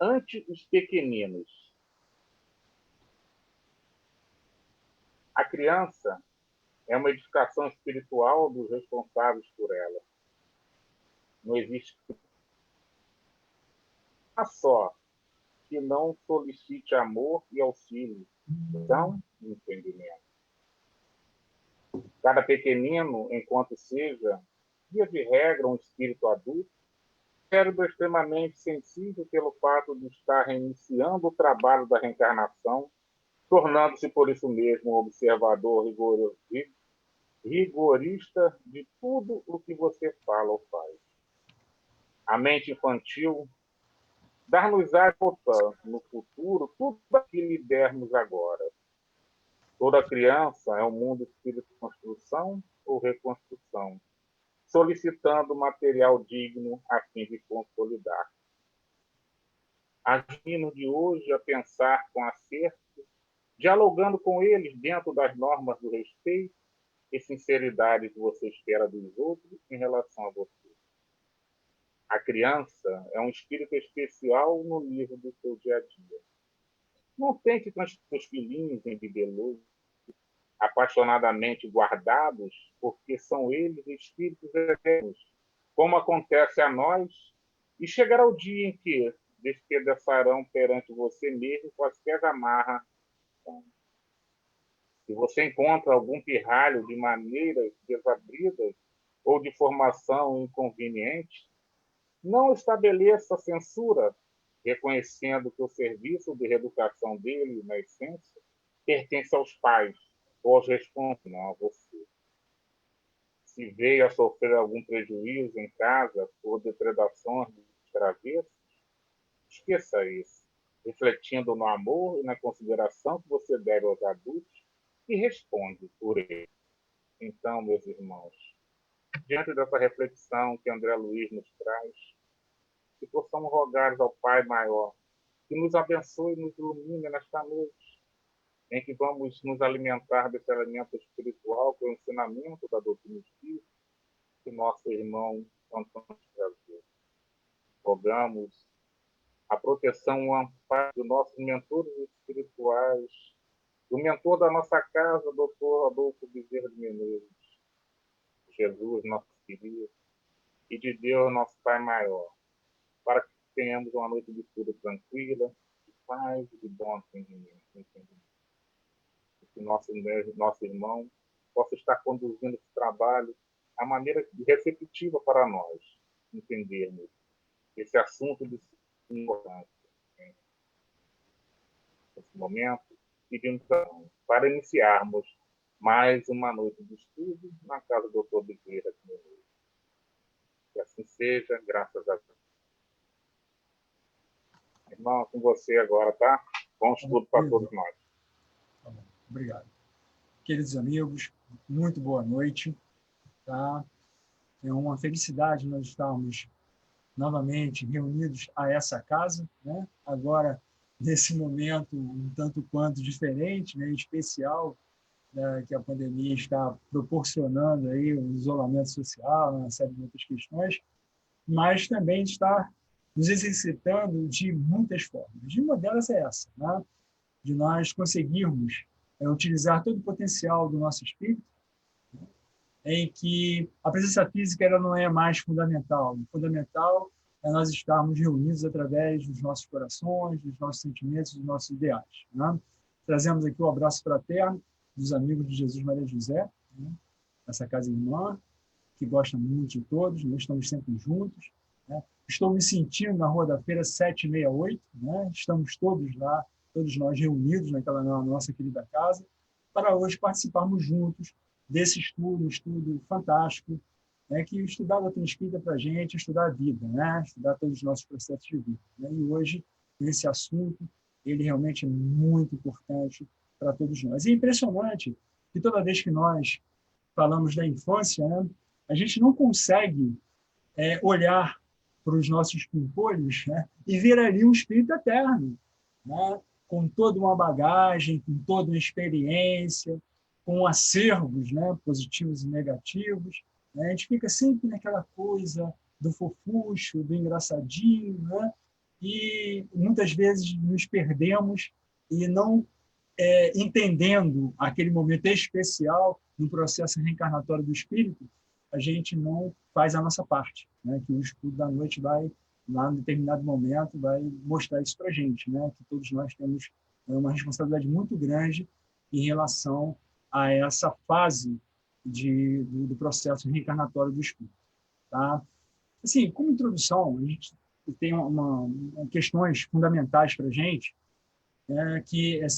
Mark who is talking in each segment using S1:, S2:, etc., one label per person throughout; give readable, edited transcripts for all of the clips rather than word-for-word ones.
S1: ante os pequeninos. A criança é uma edificação espiritual dos responsáveis por ela. Não existe uma só que não solicite amor e auxílio, então, entendimento. Cada pequenino, enquanto seja, via de regra, um espírito adulto, cérebro extremamente sensível pelo fato de estar reiniciando o trabalho da reencarnação, tornando-se, por isso mesmo, um observador rigorista de tudo o que você fala ou faz. A mente infantil dar-nos-á no futuro tudo o que lhe dermos agora. Toda criança é um mundo espírito de construção ou reconstrução, solicitando material digno a fim de consolidar. Agindo de hoje a pensar com acerto, dialogando com eles dentro das normas do respeito e sinceridade que você espera dos outros em relação a você. A criança é um espírito especial no nível do seu dia a dia. Não tente transformar os filhinhos em bibelôs, apaixonadamente guardados, porque são eles espíritos eternos, como acontece a nós, e chegará o dia em que despedaçarão perante você mesmo quaisquer amarras. Se você encontra algum pirralho de maneiras desabridas ou de formação inconveniente, não estabeleça censura, reconhecendo que o serviço de reeducação dele, na essência, pertence aos pais ou aos responsáveis, não a você. Se veio a sofrer algum prejuízo em casa por depredações de travessos, esqueça isso, refletindo no amor e na consideração que você deve aos adultos e responde por ele. Então, meus irmãos, diante dessa reflexão que André Luiz nos traz, que possamos rogar ao Pai Maior que nos abençoe e nos ilumine nesta noite, em que vamos nos alimentar desse alimento espiritual, que é o ensinamento da doutrina espírita, que nosso irmão Antônio trazia. Rogamos a proteção e o amparo dos nossos mentores espirituais, do mentor da nossa casa, doutor Adolfo Bezerra de Menezes, Jesus, nosso querido, e de Deus, nosso Pai Maior, para que tenhamos uma noite de estudo tranquila, de paz e de bom entendimento. Que nosso irmão possa estar conduzindo esse trabalho a maneira receptiva para nós entendermos esse assunto de importância. Nesse momento, pedimos para iniciarmos mais uma noite de estudo na casa do Dr. Bezerra. Que assim seja, graças a Deus. Irmão, com você agora, tá? Bom estudo para todos nós.
S2: Tá bom. Obrigado. Queridos amigos, muito boa noite. Tá? É uma felicidade nós estarmos novamente reunidos a essa casa, né? Agora, nesse momento um tanto quanto diferente, né? Especial, né? Que a pandemia está proporcionando aí o isolamento social, uma série de outras questões, mas também está nos exercitando de muitas formas. E uma delas é essa, né? De nós conseguirmos utilizar todo o potencial do nosso espírito, em que a presença física ela não é mais fundamental. O fundamental é nós estarmos reunidos através dos nossos corações, dos nossos sentimentos, dos nossos ideais. Né? Trazemos aqui o abraço fraterno dos amigos de Jesus Maria José, né? Essa casa irmã, que gosta muito de todos, nós estamos sempre juntos. Né? Estou me sentindo na Rua da Feira 768, né? Estamos todos lá, todos nós reunidos na nossa querida casa, para hoje participarmos juntos desse estudo, um estudo fantástico, né? Que estudar a doutrina espírita para a gente, estudar a vida, né? Estudar todos os nossos processos de vida. Né? E hoje, esse assunto, ele realmente é muito importante para todos nós. E é impressionante que toda vez que nós falamos da infância, né? A gente não consegue olhar para os nossos pimpolhos, né? E ver ali um espírito eterno, né? Com toda uma bagagem, com toda uma experiência, com acervos, né? Positivos e negativos. Né? A gente fica sempre naquela coisa do fofucho, do engraçadinho, né? e muitas vezes nos perdemos e não entendendo aquele momento especial no processo reencarnatório do espírito, a gente não faz a nossa parte, né? Que o estudo da noite vai, lá em determinado momento, vai mostrar isso para a gente, né? Que todos nós temos uma responsabilidade muito grande em relação a essa fase do processo reencarnatório do espírito. Tá? Assim, como introdução, a gente tem questões fundamentais para a gente, que é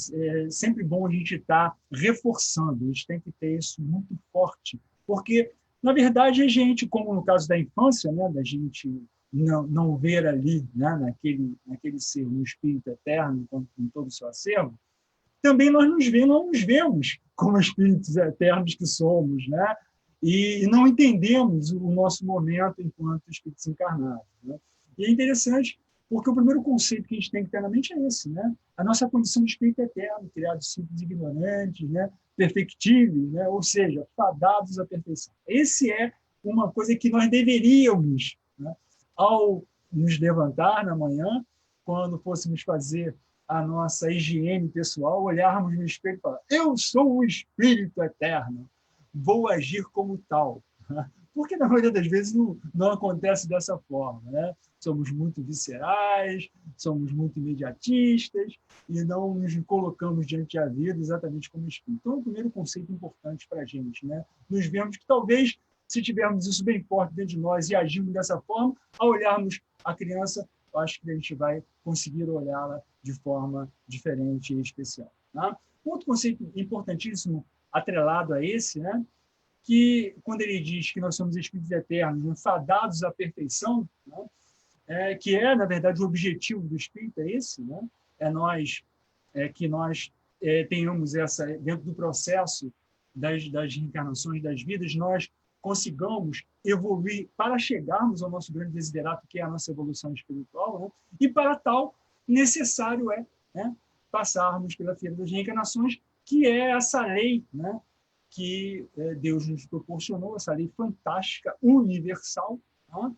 S2: sempre bom a gente estar reforçando, a gente tem que ter isso muito forte, porque, na verdade, a gente, como no caso da infância, né, da gente não ver ali, né, naquele ser, no espírito eterno, com todo o seu acervo, também nós não nos vemos como espíritos eternos que somos, né? E não entendemos o nosso momento enquanto espíritos encarnados. Né? E é interessante, porque o primeiro conceito que a gente tem que ter na mente é esse, né? A nossa condição de espírito eterno, criados simples e ignorantes, né? Perfectíveis, né? Ou seja, fadados à perfeição. Esse é uma coisa que nós deveríamos, né? Ao nos levantar na manhã, quando fôssemos fazer a nossa higiene pessoal, olharmos no espelho e falar: eu sou o espírito eterno, vou agir como tal. Porque, na maioria das vezes, não acontece dessa forma. Né? Somos muito viscerais, somos muito imediatistas e não nos colocamos diante da vida exatamente como espírito. Então, é o primeiro conceito importante para a gente. Né? Nos vemos que, talvez, se tivermos isso bem forte dentro de nós e agirmos dessa forma, ao olharmos a criança, eu acho que a gente vai conseguir olhá-la de forma diferente e especial. Tá? Outro conceito importantíssimo atrelado a esse, né, que quando ele diz que nós somos espíritos eternos, fadados à perfeição, né, que é, na verdade, o objetivo do espírito é esse, né, que nós tenhamos essa, dentro do processo das reencarnações, das vidas, nós consigamos evoluir para chegarmos ao nosso grande desiderato, que é a nossa evolução espiritual, né? E para tal, necessário é, né, passarmos pela feira das reencarnações, que é essa lei, né, que Deus nos proporcionou, essa lei fantástica, universal, né?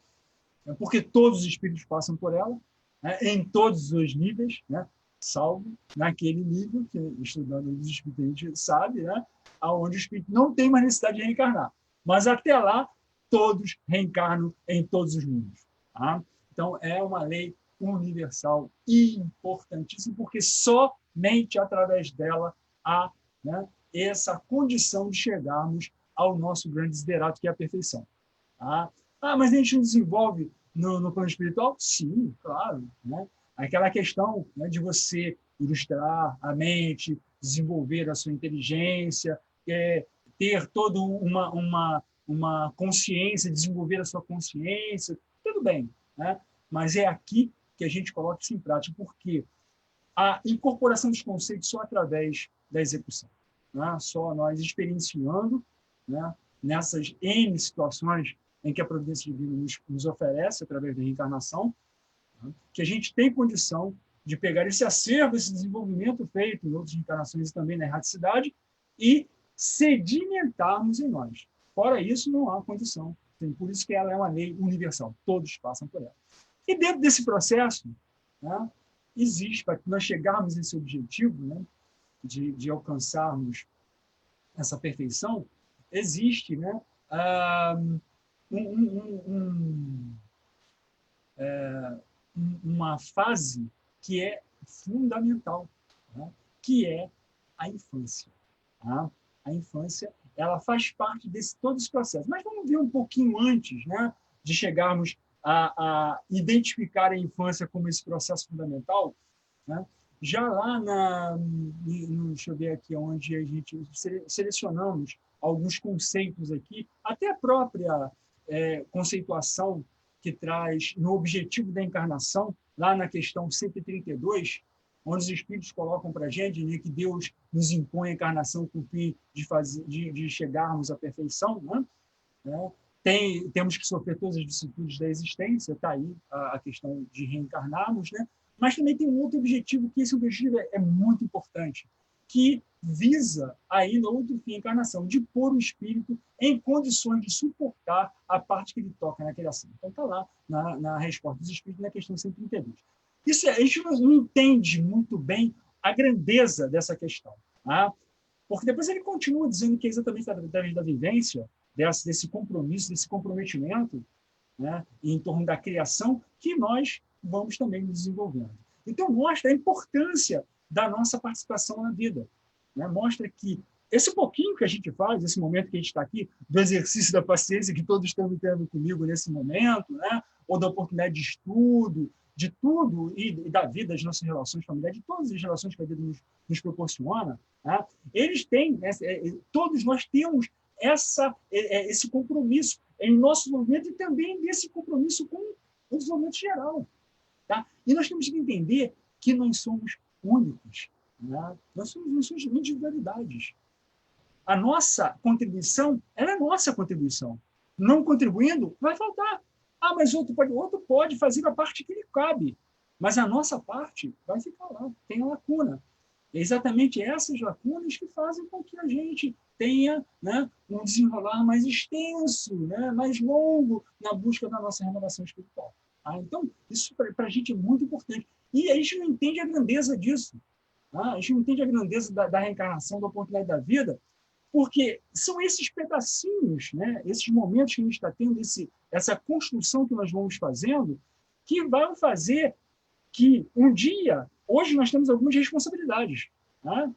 S2: Porque todos os espíritos passam por ela, né, em todos os níveis, né, salvo naquele nível que, estudando os espíritos, a gente sabe, né, onde o espírito não tem mais necessidade de reencarnar. Mas até lá, todos reencarnam em todos os mundos. Tá? Então, é uma lei universal e importantíssima, porque somente através dela há, né, essa condição de chegarmos ao nosso grande desiderato, que é a perfeição. Tá? Mas a gente não desenvolve no plano espiritual? Sim, claro. Né? Aquela questão, né, de você ilustrar a mente, desenvolver a sua inteligência, ter toda uma consciência, desenvolver a sua consciência, tudo bem, né? Mas é aqui que a gente coloca isso em prática, porque a incorporação dos conceitos só através da execução, né? Só nós experienciando, né, nessas N situações em que a providência divina nos oferece, através da reencarnação, né, que a gente tem condição de pegar esse acervo, esse desenvolvimento feito em outras encarnações e também na erraticidade, e sedimentarmos em nós. Fora isso, não há condição. Por isso que ela é uma lei universal. Todos passam por ela. E dentro desse processo, né, existe, para que nós chegarmos a esse objetivo, né, de alcançarmos essa perfeição, existe, né, uma fase que é fundamental, né, que é a infância. Tá? A infância, ela faz parte desse todo esse processo. Mas vamos ver um pouquinho antes, né, de chegarmos a identificar a infância como esse processo fundamental, né? Já lá deixa eu ver aqui onde a gente selecionamos alguns conceitos aqui, até a própria conceituação que traz no objetivo da encarnação, lá na questão 132, onde os espíritos colocam para a gente, né, que Deus nos impõe a encarnação com o fim de chegarmos à perfeição, né? Temos que sofrer todas as vicissitudes da existência, está aí a questão de reencarnarmos, né? Mas também tem um outro objetivo, que esse objetivo é muito importante, que visa aí no outro fim, a encarnação, de pôr o espírito em condições de suportar a parte que ele toca na criação. Então está lá na resposta dos espíritos, na questão 132. Isso, a gente não entende muito bem a grandeza dessa questão. Tá? Porque depois ele continua dizendo que é exatamente através da vivência, desse compromisso, desse comprometimento, né, em torno da criação, que nós vamos também nos desenvolvendo. Então, mostra a importância da nossa participação na vida. Né? Mostra que esse pouquinho que a gente faz, esse momento que a gente está aqui, do exercício da paciência que todos estão tendo comigo nesse momento, né? Ou da oportunidade de estudo, de tudo, e da vida, das nossas relações familiares, de todas as relações que a vida nos proporciona, né? Eles têm, né? Todos nós temos esse compromisso em nosso desenvolvimento e também desse compromisso com o desenvolvimento geral. Tá? E nós temos que entender que nós somos únicos. Né? Nós somos individualidades. A nossa contribuição, ela é nossa contribuição. Não contribuindo, vai faltar. Ah, mas outro pode fazer a parte que lhe cabe. Mas a nossa parte vai ficar lá, tem a lacuna. É exatamente essas lacunas que fazem com que a gente tenha, né, um desenrolar mais extenso, né, mais longo na busca da nossa renovação espiritual. Tá? Então, isso para a gente é muito importante. E a gente não entende a grandeza disso. Tá? A gente não entende a grandeza da reencarnação, da oportunidade da vida, porque são esses pedacinhos, né, esses momentos que a gente está tendo, essa construção que nós vamos fazendo, que vão fazer que um dia, hoje nós temos algumas responsabilidades, né?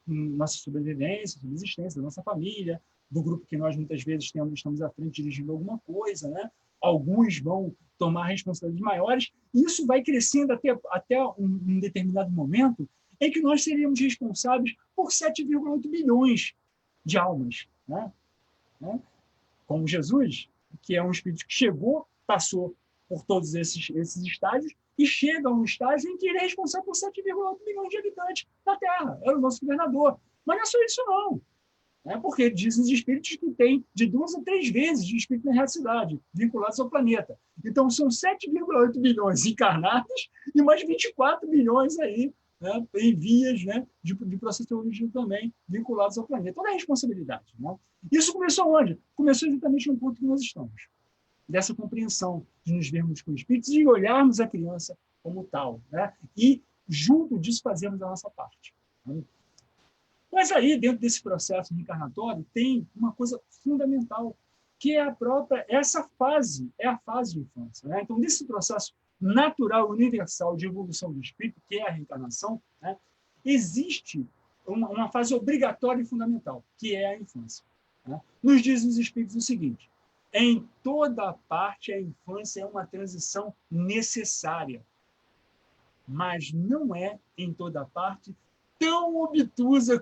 S2: Nossa sobrevivência, subsistência da nossa família, do grupo que nós muitas vezes estamos à frente dirigindo alguma coisa, né? Alguns vão tomar responsabilidades maiores, e isso vai crescendo até um determinado momento em que nós seríamos responsáveis por 7,8 bilhões de almas, né? Como Jesus, que é um espírito que chegou, passou por todos esses estágios, e chega a um estágio em que ele é responsável por 7,8 milhões de habitantes da Terra. Era o nosso governador. Mas não é só isso, não. Porque dizem os espíritos que tem de 2 a 3 vezes de espírito na realidade, vinculados ao planeta. Então, são 7,8 bilhões encarnados e mais 24 bilhões aí, né, em vias, né, de processo teológico também, vinculados ao planeta. Toda a responsabilidade. Né? Isso começou onde? Começou exatamente no ponto que nós estamos. Dessa compreensão de nos vermos como espíritos e olharmos a criança como tal, né? E, junto disso, fazermos a nossa parte. Né? Mas aí, dentro desse processo reencarnatório, tem uma coisa fundamental, que é essa fase, é a fase de infância. Né? Então, nesse processo natural, universal de evolução do espírito, que é a reencarnação, né? Existe uma fase obrigatória e fundamental, que é a infância. Né? Nos dizem os espíritos o seguinte: em toda parte, a infância é uma transição necessária, mas não é, em toda parte, tão obtusa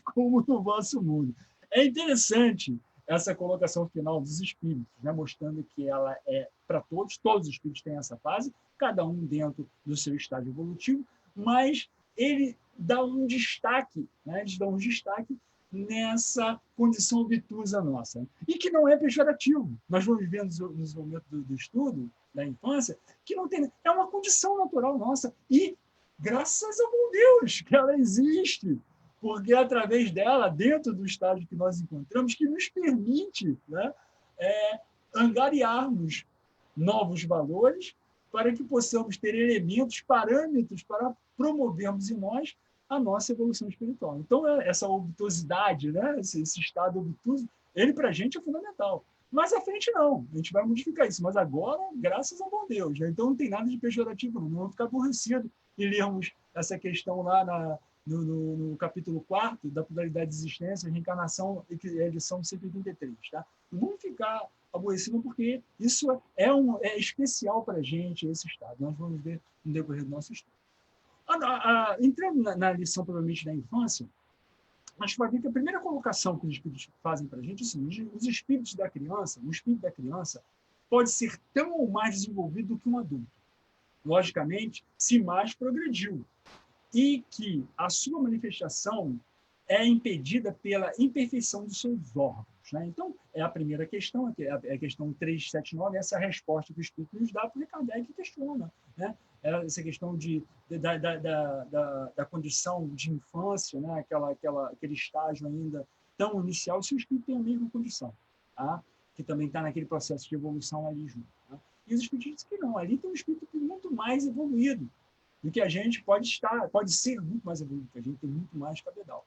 S2: como no vosso mundo. É interessante essa colocação final dos espíritos, né, mostrando que ela é para todos os espíritos têm essa fase, cada um dentro do seu estágio evolutivo, mas ele dá um destaque, né, eles dão um destaque nessa condição obtusa nossa. E que não é pejorativo. Nós vamos ver no desenvolvimento do estudo da infância que não tem, é uma condição natural nossa. E, graças ao bom Deus, que ela existe. Porque é através dela, dentro do estágio que nós encontramos, que nos permite, né, angariarmos novos valores para que possamos ter elementos, parâmetros para promovermos em nós a nossa evolução espiritual. Então, essa obtusidade, né? esse estado obtuso, ele para a gente é fundamental. Mas à frente não, a gente vai modificar isso. Mas agora, graças ao bom Deus. Né? Então não tem nada de pejorativo, não vamos ficar aborrecidos e lermos essa questão lá no capítulo 4 da pluralidade de existência, reencarnação, edição 183. Tá? Não vamos ficar aborrecidos porque isso é especial para a gente, esse estado. Nós vamos ver no decorrer do nosso estudo. Entrando na lição, provavelmente, da infância, a gente vai ver que a primeira colocação que os espíritos fazem para a gente é o seguinte: os espíritos da criança, o espírito da criança pode ser tão ou mais desenvolvido do que um adulto. Logicamente, se mais progrediu. E que a sua manifestação é impedida pela imperfeição dos seus órgãos. Né? Então, é a primeira questão, é a questão 379, essa é a resposta que o Espírito nos dá, porque Kardec questiona. Né? Essa questão da condição de infância, né? Aquele estágio ainda tão inicial, se o Espírito tem a mesma condição, tá? Que também está naquele processo de evolução ali junto. Tá? E os espíritos dizem que não, ali tem um espírito muito mais evoluído do que a gente pode ser muito mais evoluído, que a gente tem muito mais cabedal.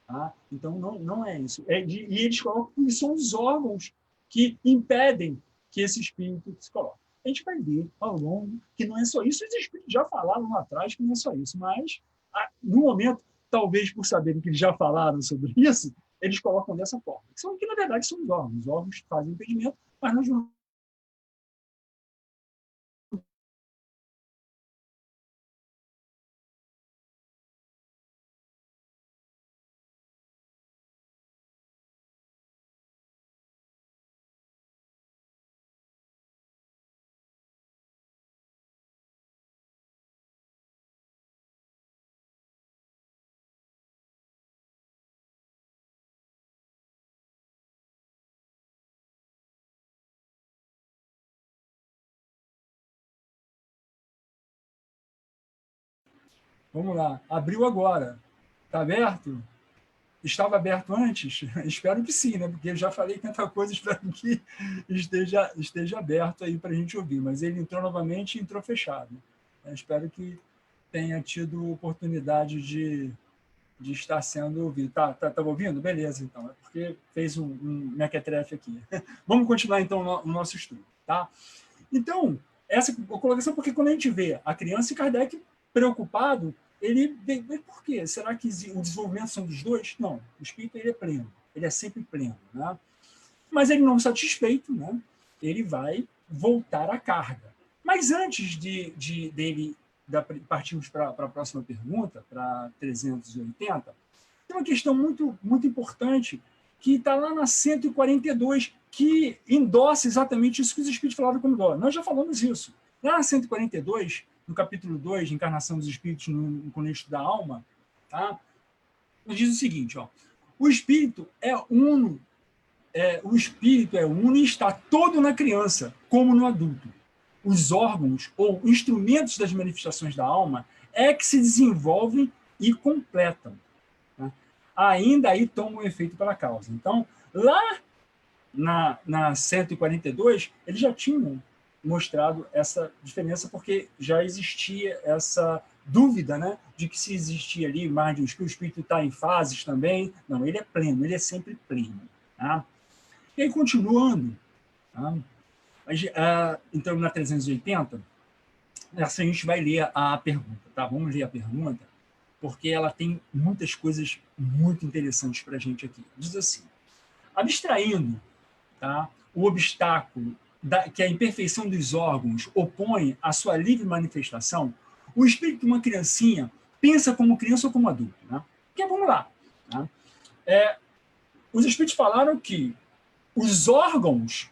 S2: Tá? Então, não é isso. E eles colocam que são os órgãos que impedem que esse espírito se coloque. A gente vai ver ao longo que não é só isso. Os espíritos já falaram lá atrás que não é só isso, mas, no momento, talvez por saberem que eles já falaram sobre isso, eles colocam dessa forma. Que, na verdade, são os órgãos. Os órgãos que fazem impedimento, mas nós não. Vamos lá. Abriu agora. Está aberto? Estava aberto antes? Espero que sim, né? Porque eu já falei tanta coisa, espero que esteja aberto aí para a gente ouvir. Mas ele entrou novamente e entrou fechado. Eu espero que tenha tido oportunidade de estar sendo ouvido. Tá ouvindo? Beleza, então. É porque fez um mequetrefe aqui. Vamos continuar, então, o nosso estudo. Tá? Então, essa colocação, porque quando a gente vê a criança e Kardec preocupado, ele vê por quê? Será que o desenvolvimento são dos dois? Não, o espírito ele é pleno, ele é sempre pleno. Né? Mas ele não satisfeito, né? Ele vai voltar à carga. Mas antes dele partirmos para a próxima pergunta, para 380, tem uma questão muito, muito importante que está lá na 142, que endossa exatamente isso que os espíritos falaram como dó. Nós já falamos isso. Lá na 142, no capítulo 2, de Encarnação dos Espíritos no Contexto da Alma, tá? Nos diz o seguinte, ó, o espírito é uno e está todo na criança, como no adulto. Os órgãos ou instrumentos das manifestações da alma é que se desenvolvem e completam. Né? Ainda aí tomam efeito pela causa. Então, lá na 142, eles já tinham mostrado essa diferença, porque já existia essa dúvida, né, de que se existia ali mais de um espírito, o espírito está em fases também. Não, ele é pleno, ele é sempre pleno. Tá? E aí, continuando, tá? Então, na 380, assim, a gente vai ler a pergunta. Tá? Vamos ler a pergunta, porque ela tem muitas coisas muito interessantes para a gente aqui. Diz assim, abstraindo, tá, o obstáculo que a imperfeição dos órgãos opõe à sua livre manifestação, o espírito de uma criancinha pensa como criança ou como adulto. Né? Porque, vamos lá. Tá? Os espíritos falaram que os órgãos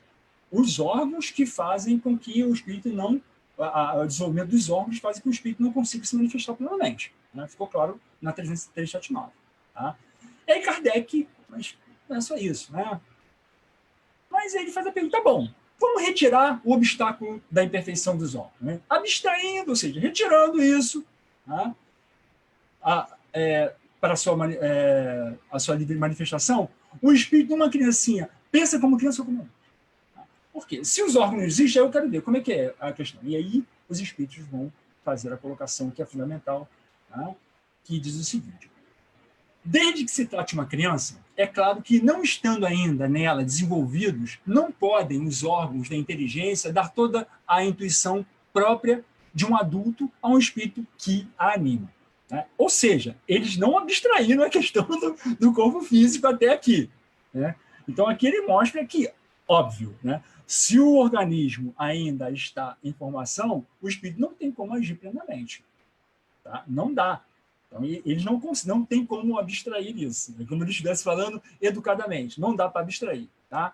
S2: que fazem com que o espírito não... O desenvolvimento dos órgãos faz com que o espírito não consiga se manifestar plenamente. Né? Ficou claro na 379. Tá? E aí Kardec, mas não é só isso, né? Mas ele faz a pergunta, tá bom, vamos retirar o obstáculo da imperfeição dos órgãos. Né? Abstraindo, ou seja, retirando isso, tá? Para a sua livre manifestação, o espírito de uma criancinha pensa como criança ou como adulto. Por quê? Se os órgãos existem, eu quero ver como é que é a questão. E aí os espíritos vão fazer a colocação que é fundamental, tá? Que diz o seguinte: desde que se trate uma criança, é claro que, não estando ainda nela desenvolvidos, não podem os órgãos da inteligência dar toda a intuição própria de um adulto a um espírito que a anima. Né? Ou seja, eles não abstraíram a questão do corpo físico até aqui. Né? Então, aqui ele mostra que, óbvio, né? Se o organismo ainda está em formação, o espírito não tem como agir plenamente. Tá? Não dá. Então, eles não têm como abstrair isso. É como ele estivesse falando educadamente. Não dá para abstrair. Tá?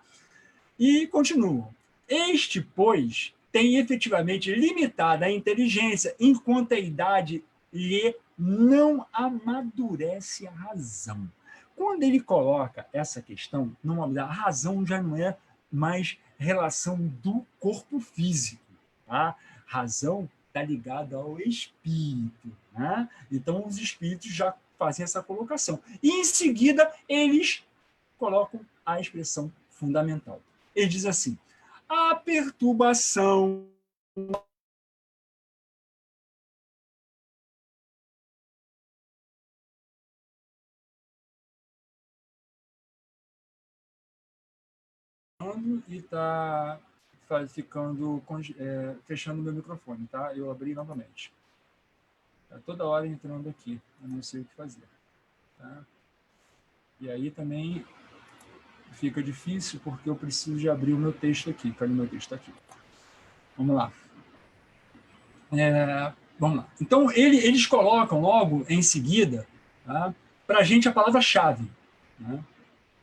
S2: E continuam. Este, pois, tem efetivamente limitada a inteligência, enquanto a idade lhe não amadurece a razão. Quando ele coloca essa questão, a razão já não é mais relação do corpo físico. Tá? Razão está ligada ao espírito. Né? Então, os espíritos já fazem essa colocação. E, em seguida, eles colocam a expressão fundamental. Ele diz assim, A perturbação e está ficando fechando meu microfone, tá? Eu abri novamente. Tá toda hora entrando aqui, eu não sei o que fazer. Tá? E aí também fica difícil porque eu preciso de abrir o meu texto aqui. Cadê o meu texto aqui? Vamos lá. Vamos lá. Então, eles colocam logo em seguida, tá, para a gente a palavra-chave, né,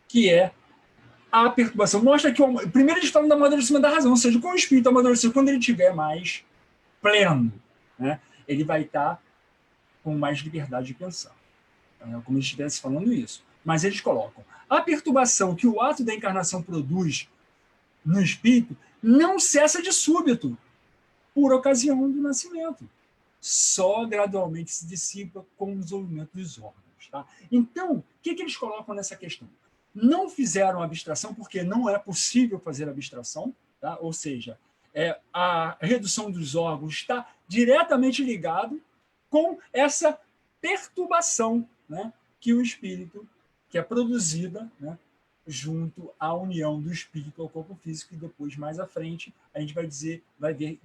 S2: que é a perturbação. Mostra que primeiro eles falam do amadurecimento da razão, ou seja, com o espírito amadurecido, quando ele estiver mais pleno, né, ele vai estar com mais liberdade de pensar. Como se estivesse falando isso. Mas eles colocam a perturbação que o ato da encarnação produz no espírito não cessa de súbito, por ocasião do nascimento. Só gradualmente se dissipa com o desenvolvimento dos órgãos. Tá? Então, o que eles colocam nessa questão? Não fizeram abstração, porque não é possível fazer abstração, tá? Ou seja, a redução dos órgãos está diretamente ligado com essa perturbação, né, que o espírito, que é produzida, né, junto à união do espírito ao corpo físico, e depois, mais à frente, a gente vai ver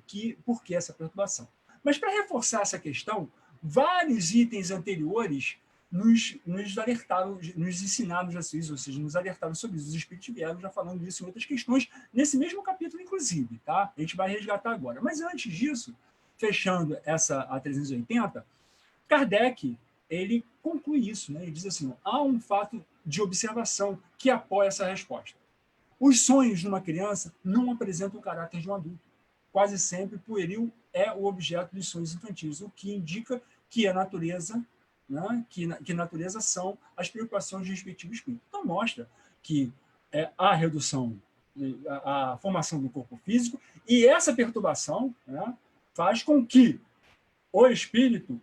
S2: por que essa perturbação. Mas, para reforçar essa questão, vários itens anteriores nos alertaram, nos ensinaram já isso, ou seja, nos alertaram sobre isso. Os espíritos vieram já falando disso em outras questões, nesse mesmo capítulo, inclusive. Tá? A gente vai resgatar agora. Mas, antes disso, fechando a 380, Kardec ele conclui isso, né? Ele diz assim: há um fato de observação que apoia essa resposta. Os sonhos de uma criança não apresentam o caráter de um adulto. Quase sempre, o pueril é o objeto dos sonhos infantis, o que indica que a natureza, né, que natureza são as preocupações do respectivo espírito. Então, mostra que a redução, a formação do corpo físico, e essa perturbação, né, faz com que o espírito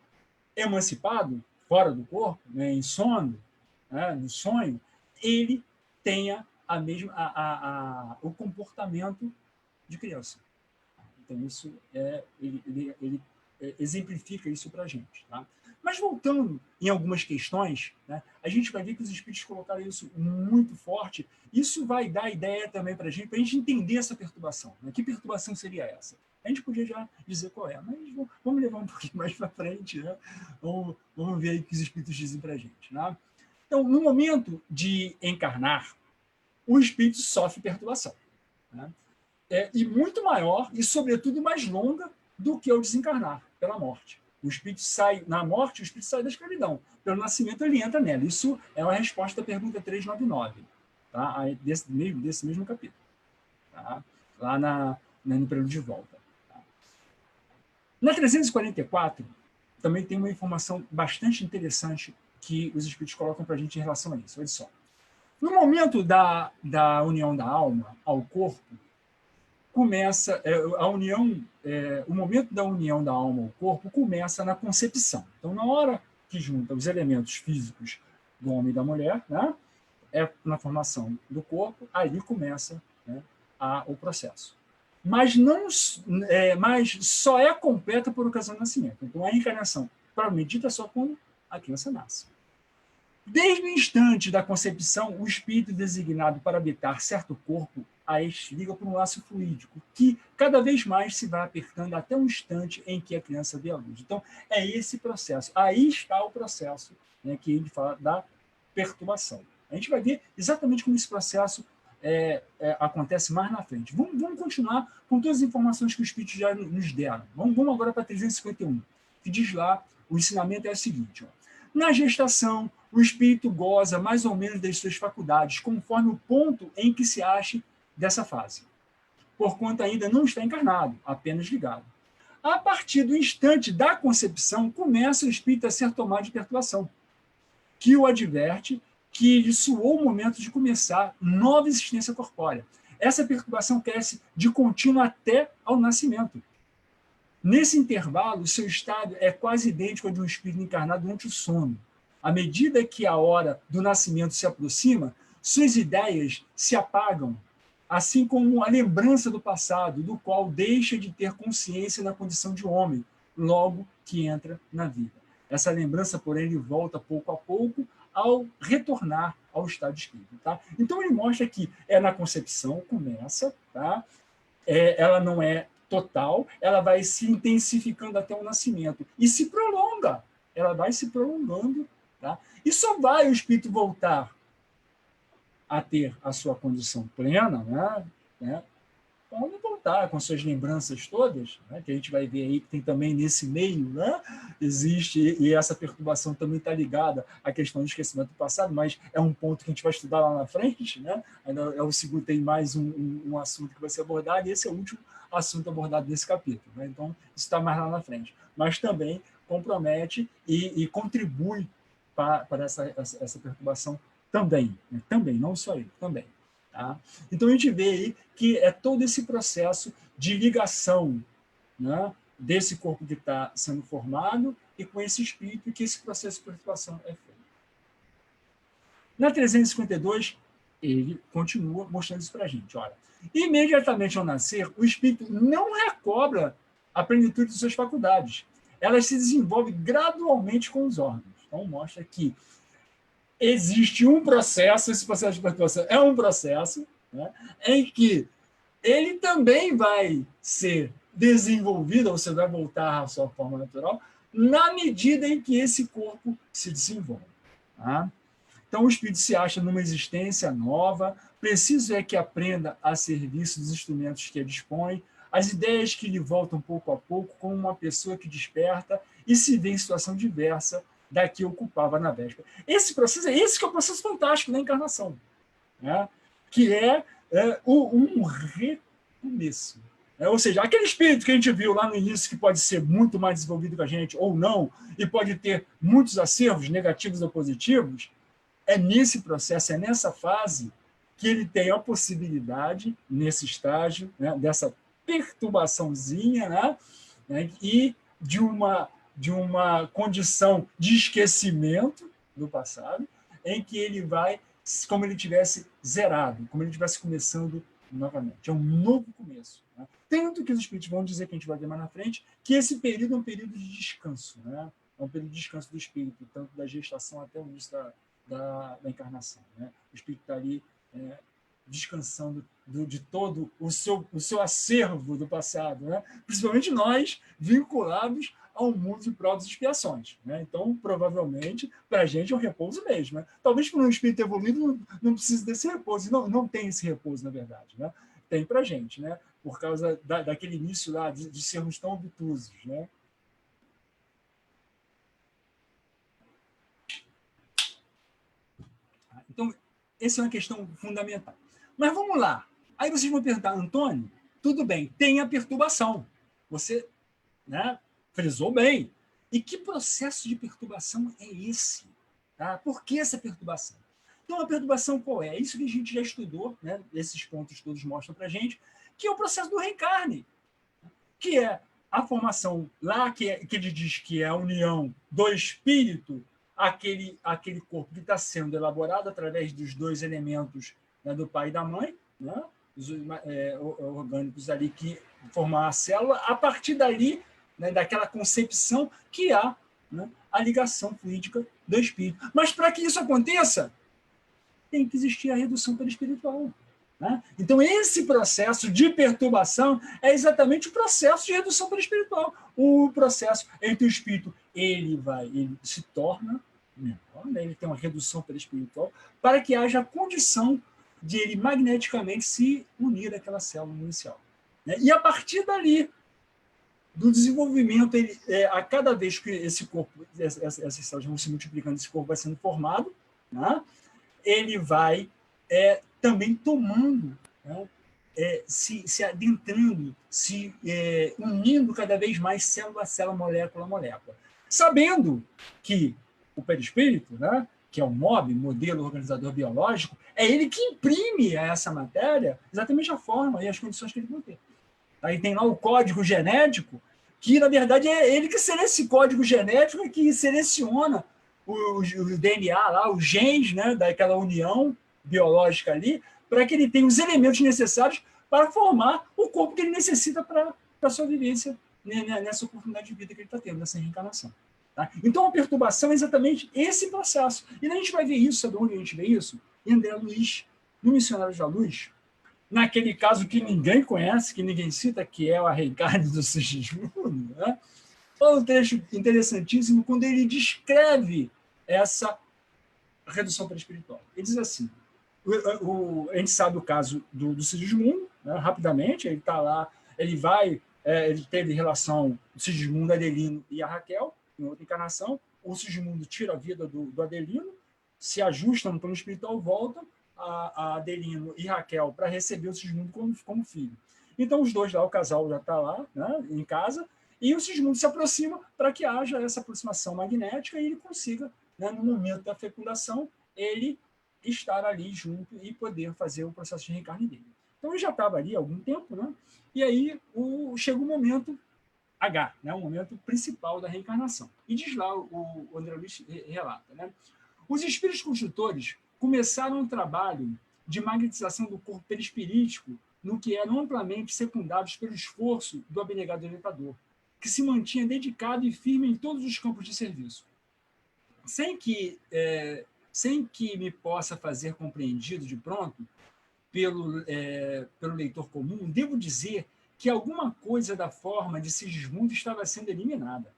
S2: emancipado, fora do corpo, né, em sono, né, no sonho, ele tenha o comportamento de criança. Então, isso ele exemplifica isso para a gente. Tá? Mas, voltando em algumas questões, né, a gente vai ver que os espíritos colocaram isso muito forte. Isso vai dar ideia também para a gente entender essa perturbação. Né? Que perturbação seria essa? A gente podia já dizer qual é, mas vamos levar um pouquinho mais para frente. Né? Vamos ver aí o que os espíritos dizem para a gente. Né? Então, no momento de encarnar, o espírito sofre perturbação. Né? E muito maior e, sobretudo, mais longa do que o desencarnar pela morte. O espírito sai, na morte, o espírito sai da escravidão. Pelo nascimento, ele entra nela. Isso é uma resposta à pergunta 399, tá? Desse mesmo capítulo. Tá? Lá no período de volta. Tá? Na 344, também tem uma informação bastante interessante que os espíritos colocam para a gente em relação a isso. Olha só. No momento da união da alma ao corpo, começa a união, o momento da união da alma ao corpo começa na concepção. Então, na hora que junta os elementos físicos do homem e da mulher, né, na formação do corpo, ali começa, né, o processo. Mas só é completa por ocasião do nascimento. Então, a encarnação provavelmente dita só quando a criança nasce. Desde o instante da concepção, o espírito designado para habitar certo corpo a este liga por um laço fluídico, que cada vez mais se vai apertando até o instante em que a criança vê a luz. Então, é esse processo. Aí está o processo, né, que ele fala da perturbação. A gente vai ver exatamente como esse processo acontece mais na frente. Vamos continuar com todas as informações que os espíritos já nos deram. Vamos agora para 351, que diz lá, o ensinamento é o seguinte: ó, na gestação, o espírito goza mais ou menos das suas faculdades, conforme o ponto em que se ache dessa fase, porquanto ainda não está encarnado, apenas ligado. A partir do instante da concepção, começa o espírito a ser tomado de perturbação, que o adverte que lhe soou o momento de começar nova existência corpórea. Essa perturbação cresce de contínuo até ao nascimento. Nesse intervalo, seu estado é quase idêntico ao de um espírito encarnado durante o sono. À medida que a hora do nascimento se aproxima, suas ideias se apagam assim como a lembrança do passado, do qual deixa de ter consciência na condição de homem, logo que entra na vida. Essa lembrança, porém, ele volta pouco a pouco ao retornar ao estado de espírito. Tá? Então, ele mostra que na concepção, começa, tá? Ela não é total, ela vai se intensificando até o nascimento e se prolonga, ela vai se prolongando, tá? E só vai o espírito voltar a ter a sua condição plena, né? Quando voltar com suas lembranças todas, né? Que a gente vai ver aí que tem também nesse meio, né? Existe, e essa perturbação também está ligada à questão do esquecimento do passado, mas é um ponto que a gente vai estudar lá na frente, né? Ainda é o segundo, tem mais um assunto que vai ser abordado, e esse é o último assunto abordado nesse capítulo, né? Então, isso está mais lá na frente. Mas também compromete e contribui para essa perturbação também, né? Também, não só ele, também. Tá? Então, a gente vê aí que é todo esse processo de ligação, né, desse corpo que está sendo formado e com esse espírito, que esse processo de perturbação é feito. Na 352, ele continua mostrando isso para a gente. Olha, imediatamente ao nascer, o espírito não recobra a plenitude de suas faculdades. Elas se desenvolvem gradualmente com os órgãos. Então, mostra que existe um processo, esse processo de perturbação é um processo, né, em que ele também vai ser desenvolvido, ou seja, vai voltar à sua forma natural, na medida em que esse corpo se desenvolve. Tá? Então, o espírito se acha numa existência nova, preciso é que aprenda a serviço dos instrumentos que dispõe, as ideias que lhe voltam pouco a pouco, como uma pessoa que desperta e se vê em situação diversa da que ocupava na véspera. Esse processo, esse que é o processo fantástico da encarnação, né? Que um recomeço. Ou seja, aquele espírito que a gente viu lá no início, que pode ser muito mais desenvolvido que a gente, ou não, e pode ter muitos acervos, negativos ou positivos, é nesse processo, é nessa fase, que ele tem a possibilidade, nesse estágio, né, dessa perturbaçãozinha, né, e de uma condição de esquecimento do passado, em que ele vai, como ele tivesse zerado, como ele estivesse começando novamente. É um novo começo. Né? Tanto que os espíritos vão dizer, que a gente vai ver mais na frente, que esse período é um período de descanso. Né? É um período de descanso do espírito, tanto da gestação até o início da encarnação. Né? O espírito está ali descansando de todo o seu acervo do passado, né? Principalmente nós, vinculados ao mundo de provas e expiações. Né? Então, provavelmente, para a gente é um repouso mesmo. Né? Talvez para um espírito evoluído não precise desse repouso. Não tem esse repouso, na verdade. Né? Tem para a gente, né? Por causa daquele início lá de sermos tão obtusos. Né? Então, essa é uma questão fundamental. Mas vamos lá. Aí vocês vão perguntar, Antônio, tudo bem, tem a perturbação. Você, né, frisou bem. E que processo de perturbação é esse? Tá? Por que essa perturbação? Então, a perturbação qual é? Isso que a gente já estudou, né? Esses pontos todos mostram para a gente, que é o processo do reencarne, que é a formação lá, que ele diz que é a união do espírito, aquele corpo que está sendo elaborado através dos dois elementos, né, do pai e da mãe, né, os orgânicos ali que formam a célula, a partir dali, né, daquela concepção que há, né, a ligação fluídica do espírito. Mas para que isso aconteça, tem que existir a redução perispiritual. Né? Então, esse processo de perturbação é exatamente o processo de redução perispiritual. O processo em que o espírito ele se torna menor, né? Ele tem uma redução perispiritual, para que haja a condição de ele magneticamente se unir àquela célula inicial. Né? E a partir dali, do desenvolvimento, a cada vez que esse corpo, essas células vão se multiplicando, esse corpo vai sendo formado, né? Ele vai também tomando, né? Se adentrando, se unindo cada vez mais célula a célula, molécula a molécula. Sabendo que o perispírito, né, que é o MOB, modelo organizador biológico, é ele que imprime a essa matéria exatamente a forma e as condições que ele vai ter. Aí tem lá o código genético, que, na verdade, é ele que seleciona esse código genético, que seleciona o DNA lá, os genes, né, daquela união biológica ali, para que ele tenha os elementos necessários para formar o corpo que ele necessita para a sua vivência, né, nessa oportunidade de vida que ele está tendo, nessa reencarnação. Tá? Então, a perturbação é exatamente esse processo. E a gente vai ver isso, sabe onde a gente vê isso? Em André Luiz, no Missionários da Luz, naquele caso que ninguém conhece, que ninguém cita, que é a reencarne do Sigismundo, né? Olha um trecho interessantíssimo quando ele descreve essa redução perispiritual. Ele diz assim, a gente sabe o caso do Sigismundo, né? Rapidamente, ele está lá, ele teve relação, o Sigismundo, Adelino e a Raquel, em outra encarnação, o Sigismundo tira a vida do Adelino, se ajusta no plano espiritual, volta a Adelino e Raquel para receber o Sigismundo como filho. Então, os dois lá, o casal já está lá, né, em casa, e o Sigismundo se aproxima para que haja essa aproximação magnética e ele consiga, né, no momento da fecundação, ele estar ali junto e poder fazer o processo de reencarne dele. Então, ele já estava ali há algum tempo, né? E aí chega o momento H, né, o momento principal da reencarnação. E diz lá, o André Luiz relata, né? Os espíritos construtores começaram um trabalho de magnetização do corpo perispirítico no que eram amplamente secundados pelo esforço do abnegado orientador, que se mantinha dedicado e firme em todos os campos de serviço. Sem que me possa fazer compreendido de pronto pelo leitor comum, devo dizer que alguma coisa da forma de Sigismundo estava sendo eliminada.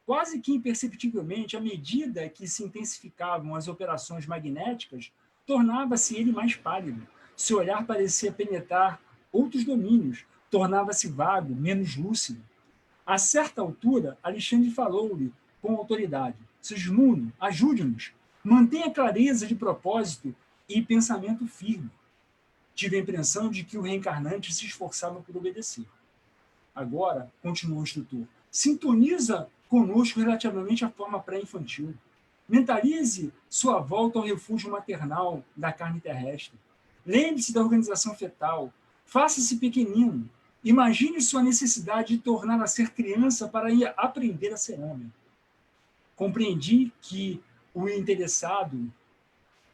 S2: Quase que imperceptivelmente, à medida que se intensificavam as operações magnéticas, tornava-se ele mais pálido. Seu olhar parecia penetrar outros domínios, tornava-se vago, menos lúcido. A certa altura, Alexandre falou-lhe com autoridade: Sigismundo, ajude-nos, mantenha clareza de propósito e pensamento firme. Tive a impressão de que o reencarnante se esforçava por obedecer. Agora, continuou o instrutor, sintoniza conosco relativamente à forma pré-infantil. Mentalize sua volta ao refúgio maternal da carne terrestre. Lembre-se da organização fetal. Faça-se pequenino. Imagine sua necessidade de tornar a ser criança para ir aprender a ser homem. Compreendi que o interessado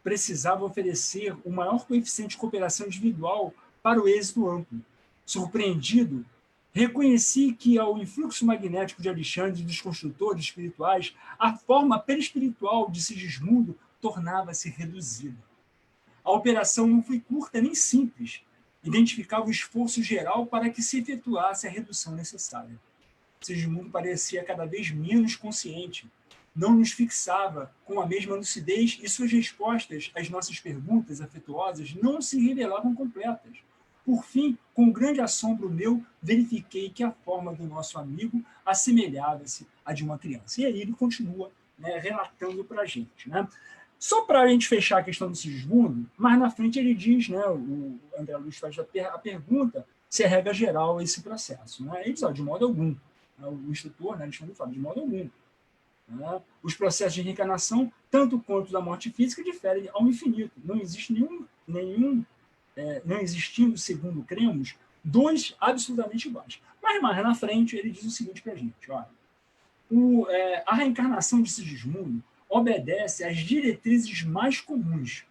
S2: precisava oferecer o maior coeficiente de cooperação individual para o êxito amplo. Surpreendido, reconheci que, ao influxo magnético de Alexandre e dos construtores espirituais, a forma perispiritual de Sigismundo tornava-se reduzida. A operação não foi curta nem simples. Identificava o esforço geral para que se efetuasse a redução necessária. Sigismundo parecia cada vez menos consciente. Não nos fixava com a mesma lucidez e suas respostas às nossas perguntas afetuosas não se revelavam completas. Por fim, com grande assombro meu, verifiquei que a forma do nosso amigo assemelhava-se à de uma criança. E aí ele continua, né, relatando para a gente. Né? Só para a gente fechar a questão do Sigismundo, mais na frente ele diz, né, o André Luiz faz a pergunta se é regra geral esse processo. Né? Ele diz, de modo algum. O instrutor, né, Alexandre fala, de modo algum. Os processos de reencarnação, tanto quanto da morte física, diferem ao infinito. Não existe não existindo, segundo cremos, dois absolutamente iguais. Mas mais na frente ele diz o seguinte para a gente: olha, a reencarnação de Sigismundo obedece às diretrizes mais comuns,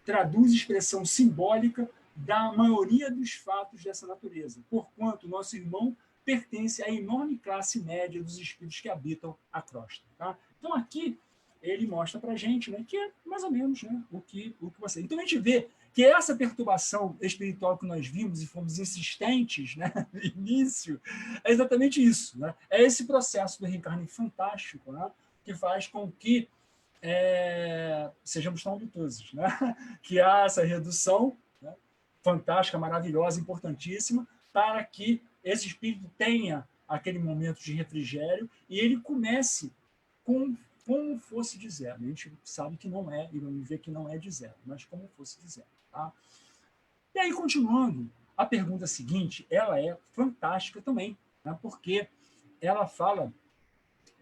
S2: traduz expressão simbólica da maioria dos fatos dessa natureza, porquanto nosso irmão pertence à enorme classe média dos espíritos que habitam a crosta. Tá? Então, aqui, ele mostra para a gente, né, que é mais ou menos, né, o que você... Então, a gente vê que essa perturbação espiritual que nós vimos e fomos insistentes, né, no início, é exatamente isso. Né? É esse processo do reencarne fantástico, né, que faz com que sejamos tão obtusos. Né? Que há essa redução, né, fantástica, maravilhosa, importantíssima, para que esse espírito tenha aquele momento de refrigério e ele comece como fosse de zero. A gente sabe que não é, e vamos ver que não é de zero, mas como fosse de zero. Tá? E aí, continuando, a pergunta seguinte, ela é fantástica também, né? Porque ela fala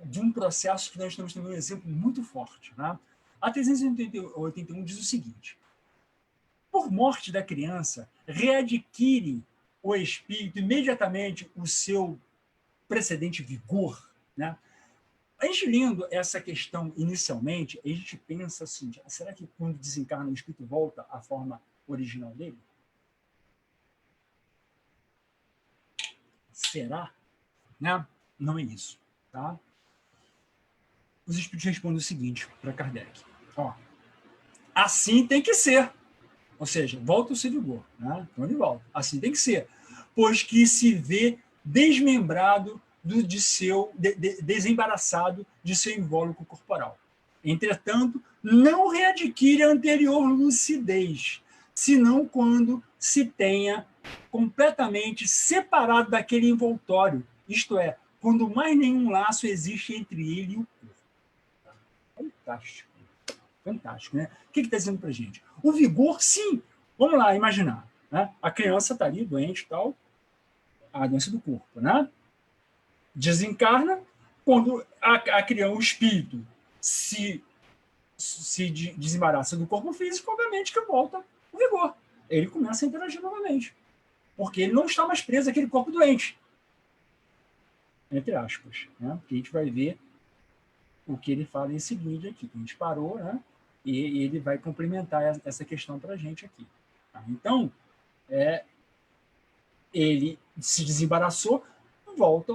S2: de um processo que nós temos também um exemplo muito forte. Né? A 381 diz o seguinte: por morte da criança, readquire o espírito imediatamente o seu precedente vigor. Né? A gente lendo essa questão inicialmente, a gente pensa assim, será que quando desencarna o espírito volta à forma original dele? Será? Né? Não é isso. Tá? Os espíritos respondem o seguinte para Kardec. Ó, assim tem que ser. Ou seja, volta o seu vigor. Né? Então ele volta. Assim tem que ser. Pois que se vê desmembrado desembaraçado de seu invólucro corporal. Entretanto, não readquire a anterior lucidez, senão quando se tenha completamente separado daquele envoltório, isto é, quando mais nenhum laço existe entre ele e o corpo. Fantástico. Fantástico, né? O que está dizendo para a gente? O vigor, sim. Vamos lá, imaginar. Né? A criança está ali, doente e tal, a doença do corpo, né? Desencarna, quando a criança, o espírito, se desembaraça do corpo físico, obviamente que volta o vigor. Ele começa a interagir novamente. Porque ele não está mais preso àquele corpo doente. Entre aspas. Né? Porque a gente vai ver o que ele fala em seguida aqui. A gente parou, né? E ele vai complementar essa questão para a gente aqui. Tá? Então, ele se desembaraçou, volta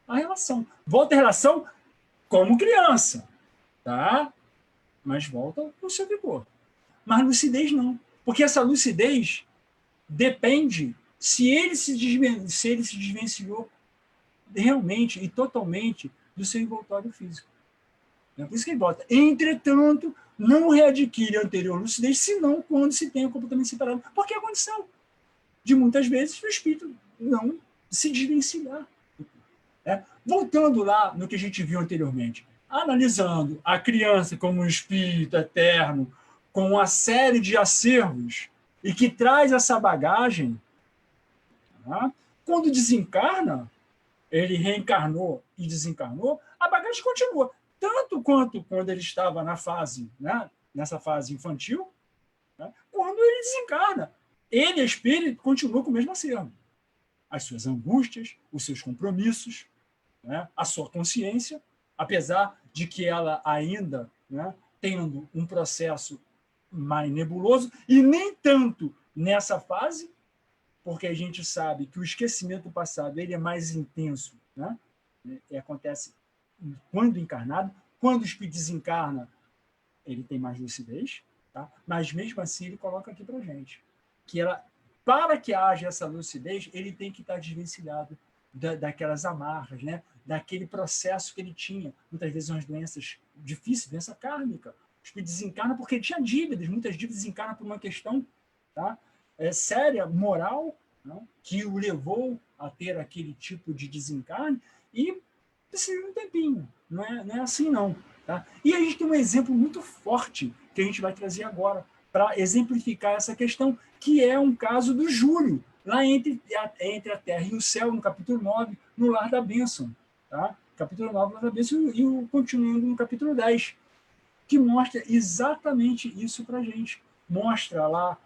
S2: a relação. Volta a relação como criança, tá? Mas volta no seu vigor. Mas lucidez não. Porque essa lucidez depende se ele se desvencilhou realmente e totalmente do seu envoltório físico. É por isso que ele volta. Entretanto, não readquire a anterior lucidez, senão quando se tem o comportamento separado. Porque é a condição de, muitas vezes, o espírito não se desvencilhar. Voltando lá no que a gente viu anteriormente, analisando a criança como um espírito eterno, com uma série de acervos, e que traz essa bagagem, tá? Quando desencarna, ele reencarnou e desencarnou, a bagagem continua. Tanto quanto quando ele estava na fase, né, nessa fase infantil, né, quando ele desencarna. Ele, espírito, continua com o mesmo acervo. As suas angústias, os seus compromissos, né, a sua consciência, apesar de que ela ainda, né, tendo um processo mais nebuloso, e nem tanto nessa fase, porque a gente sabe que o esquecimento do passado ele é mais intenso, né? E acontece quando encarnado. Quando o espírito desencarna, ele tem mais lucidez, tá? Mas mesmo assim ele coloca aqui para a gente que para que haja essa lucidez, ele tem que estar desvencilhado daquelas amarras, né? Daquele processo que ele tinha, muitas vezes umas doenças difíceis, doença kármica. O espírito desencarna porque ele tinha dívidas, muitas dívidas desencarnam por uma questão, tá? Séria, moral, né? Que o levou a ter aquele tipo de desencarne e precisa de um tempinho. Não é assim, não. Tá? E a gente tem um exemplo muito forte que a gente vai trazer agora para exemplificar essa questão, que é um caso do Júlio, lá entre a terra e o céu, no capítulo 9, no Lar da Bênção. Tá? Capítulo 9, Lar da Bênção, e continuando no capítulo 10, que mostra exatamente isso para a gente. Mostra lá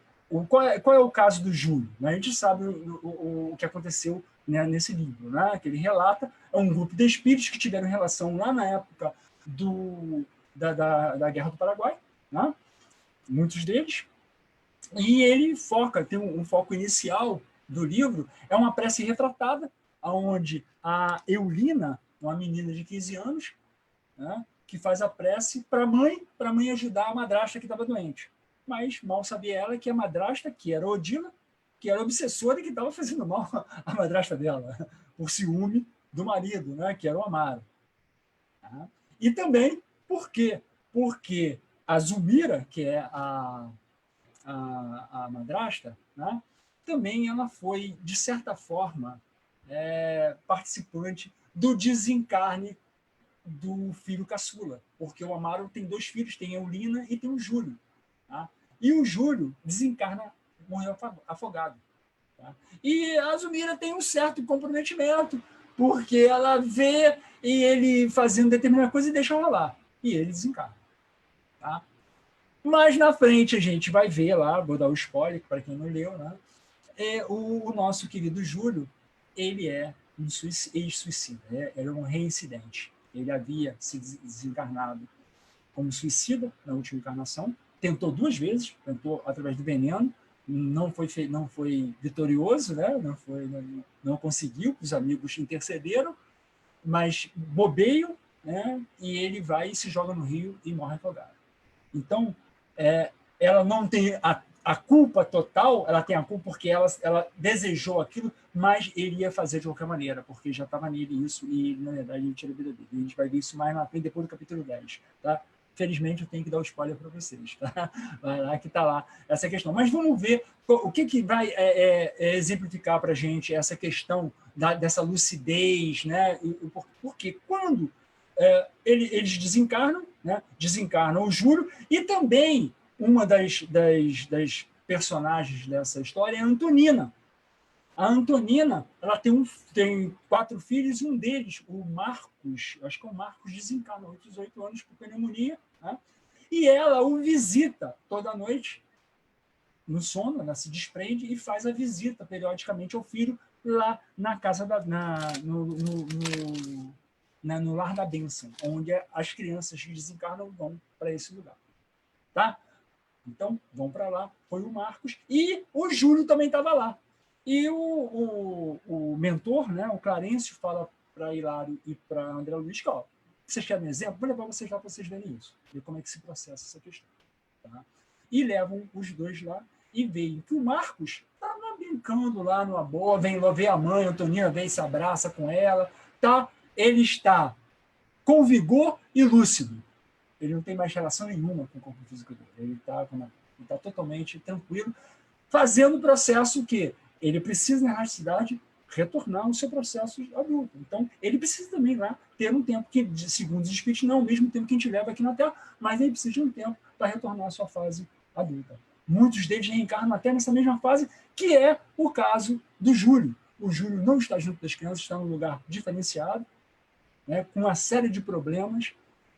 S2: qual é o caso do Júlio. Né? A gente sabe o que aconteceu, né, nesse livro, né? Que ele relata um grupo de espíritos que tiveram relação lá na época da Guerra do Paraguai, né? Muitos deles, e ele tem um foco inicial do livro, é uma prece retratada, onde a Eulina, uma menina de 15 anos, né, que faz a prece para a mãe ajudar a madrasta que estava doente. Mas mal sabia ela que a madrasta, que era Odila, que era obsessora e que estava fazendo mal à madrasta dela, por ciúme do marido, né, que era o Amaro. Tá? E também, por quê? Porque a Zumira, que é a madrasta, né, também ela foi, de certa forma, participante do desencarne do filho caçula, porque o Amaro tem 2 filhos, tem a Eulina e tem o Júlio. Tá? E o Júlio desencarna, morreu afogado. Tá? E a Zumira tem um certo comprometimento, porque ela vê e ele fazendo determinada coisa e deixa rolar. E ele desencarna. Tá? Mas na frente a gente vai ver lá, vou dar o spoiler para quem não leu, né? O nosso querido Júlio, ele é um ex-suicida, ele é um reincidente. Ele havia se desencarnado como suicida na última encarnação, tentou 2 vezes, tentou através do veneno, não foi vitorioso, né? Não conseguiu, os amigos intercederam, mas bobeio, né? E ele vai e se joga no rio e morre afogado. Então, ela não tem a culpa total, ela tem a culpa porque ela desejou aquilo, mas ele ia fazer de qualquer maneira, porque já estava nele isso, e, na verdade, ele tira a vida dele. A gente vai ver isso mais na frente, depois do capítulo 10. Tá? Felizmente, eu tenho que dar o spoiler para vocês. Tá? Vai lá que está lá essa questão. Mas vamos ver o que vai exemplificar para a gente essa questão dessa lucidez, né? Porque quando eles desencarnam, né? Desencarnam o Júlio, e também uma das personagens dessa história é a Antonina. A Antonina, ela tem 4 filhos, e um deles, o Marcos, acho que é o Marcos, desencarna aos 18 anos por pneumonia, né? E ela o visita toda noite, no sono, ela se desprende e faz a visita periodicamente ao filho lá na casa no Lar da Bênção, onde as crianças que desencarnam vão para esse lugar. Tá? Então, vão para lá. Foi o Marcos. E o Júlio também estava lá. E o mentor, né, o Clarencio, fala para Hilário e para André Luiz que, ó, vocês querem um exemplo? Vou levar vocês lá para vocês verem isso. Ver como é que se processa essa questão. Tá? E levam os dois lá e veem que o Marcos estava brincando lá numa boa, vem ver a mãe, a Antonina vem, se abraça com ela. Tá? Ele está com vigor e lúcido. Ele não tem mais relação nenhuma com o corpo físico dele. Ele está totalmente tranquilo, fazendo o processo que ele precisa, na elasticidade, retornar ao seu processo adulto. Então, ele precisa também lá ter um tempo que, segundo os espíritos, não é o mesmo tempo que a gente leva aqui na Terra, mas ele precisa de um tempo para retornar à sua fase adulta. Muitos deles reencarnam até nessa mesma fase, que é o caso do Júlio. O Júlio não está junto das crianças, está num lugar diferenciado, né, com uma série de problemas,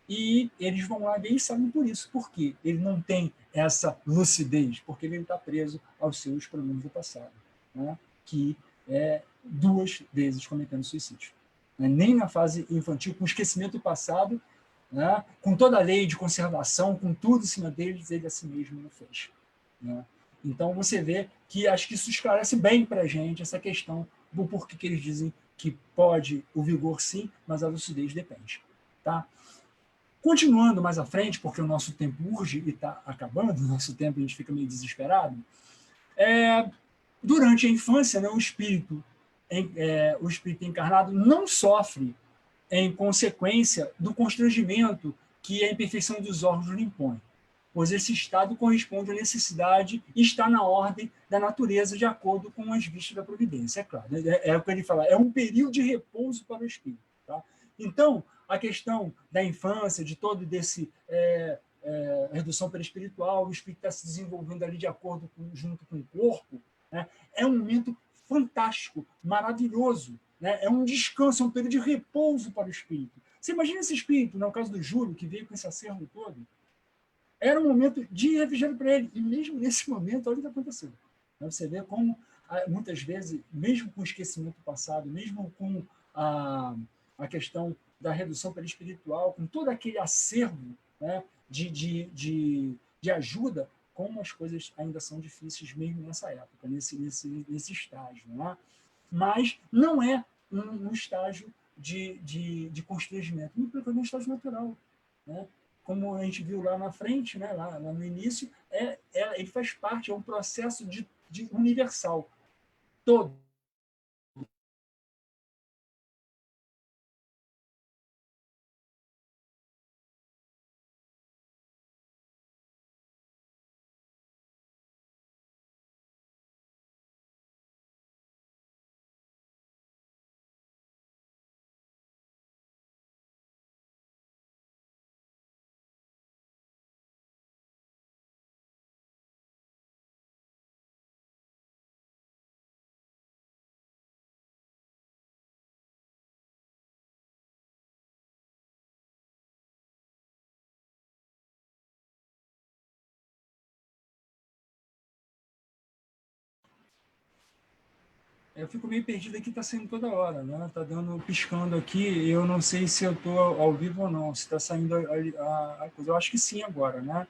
S2: e eles vão lá ver e sabem por isso. Por quê? Ele não tem essa lucidez, porque ele está preso aos seus problemas do passado, né, que é 2 vezes cometendo suicídio. Nem na fase infantil, com esquecimento do passado, né, com toda a lei de conservação, com tudo em cima deles, ele a si mesmo não fez. Né? Então, você vê que acho que isso esclarece bem para a gente essa questão do porquê que eles dizem que pode o vigor sim, mas a lucidez depende. Tá? Continuando mais à frente, porque o nosso tempo urge e está acabando, o nosso tempo a gente fica meio desesperado, durante a infância, né, o espírito encarnado não sofre em consequência do constrangimento que a imperfeição dos órgãos lhe impõe, pois esse estado corresponde à necessidade e está na ordem da natureza de acordo com as vistas da providência. É claro, é o que ele fala, é um período de repouso para o espírito. Tá? Então, a questão da infância, de todo desse redução perispiritual, o espírito está se desenvolvendo ali de acordo junto com o corpo, né? É um momento fantástico, maravilhoso, né? É um descanso, é um período de repouso para o espírito. Você imagina esse espírito, no caso do Júlio, que veio com esse acervo todo, era um momento de refrigério para ele, e mesmo nesse momento, olha o que aconteceu. Você vê como, muitas vezes, mesmo com o esquecimento passado, mesmo com a questão da redução perispiritual, com todo aquele acervo, né, de ajuda, como as coisas ainda são difíceis mesmo nessa época, nesse estágio. Né? Mas não é um estágio de constrangimento, é um estágio natural. Né? Como a gente viu lá na frente, né, lá no início, ele faz parte, é um processo de universal. Todo. Eu fico meio perdido aqui, está saindo toda hora, né? Está dando, piscando aqui, eu não sei se eu estou ao vivo ou não, se está saindo a coisa. Eu acho que sim agora, né?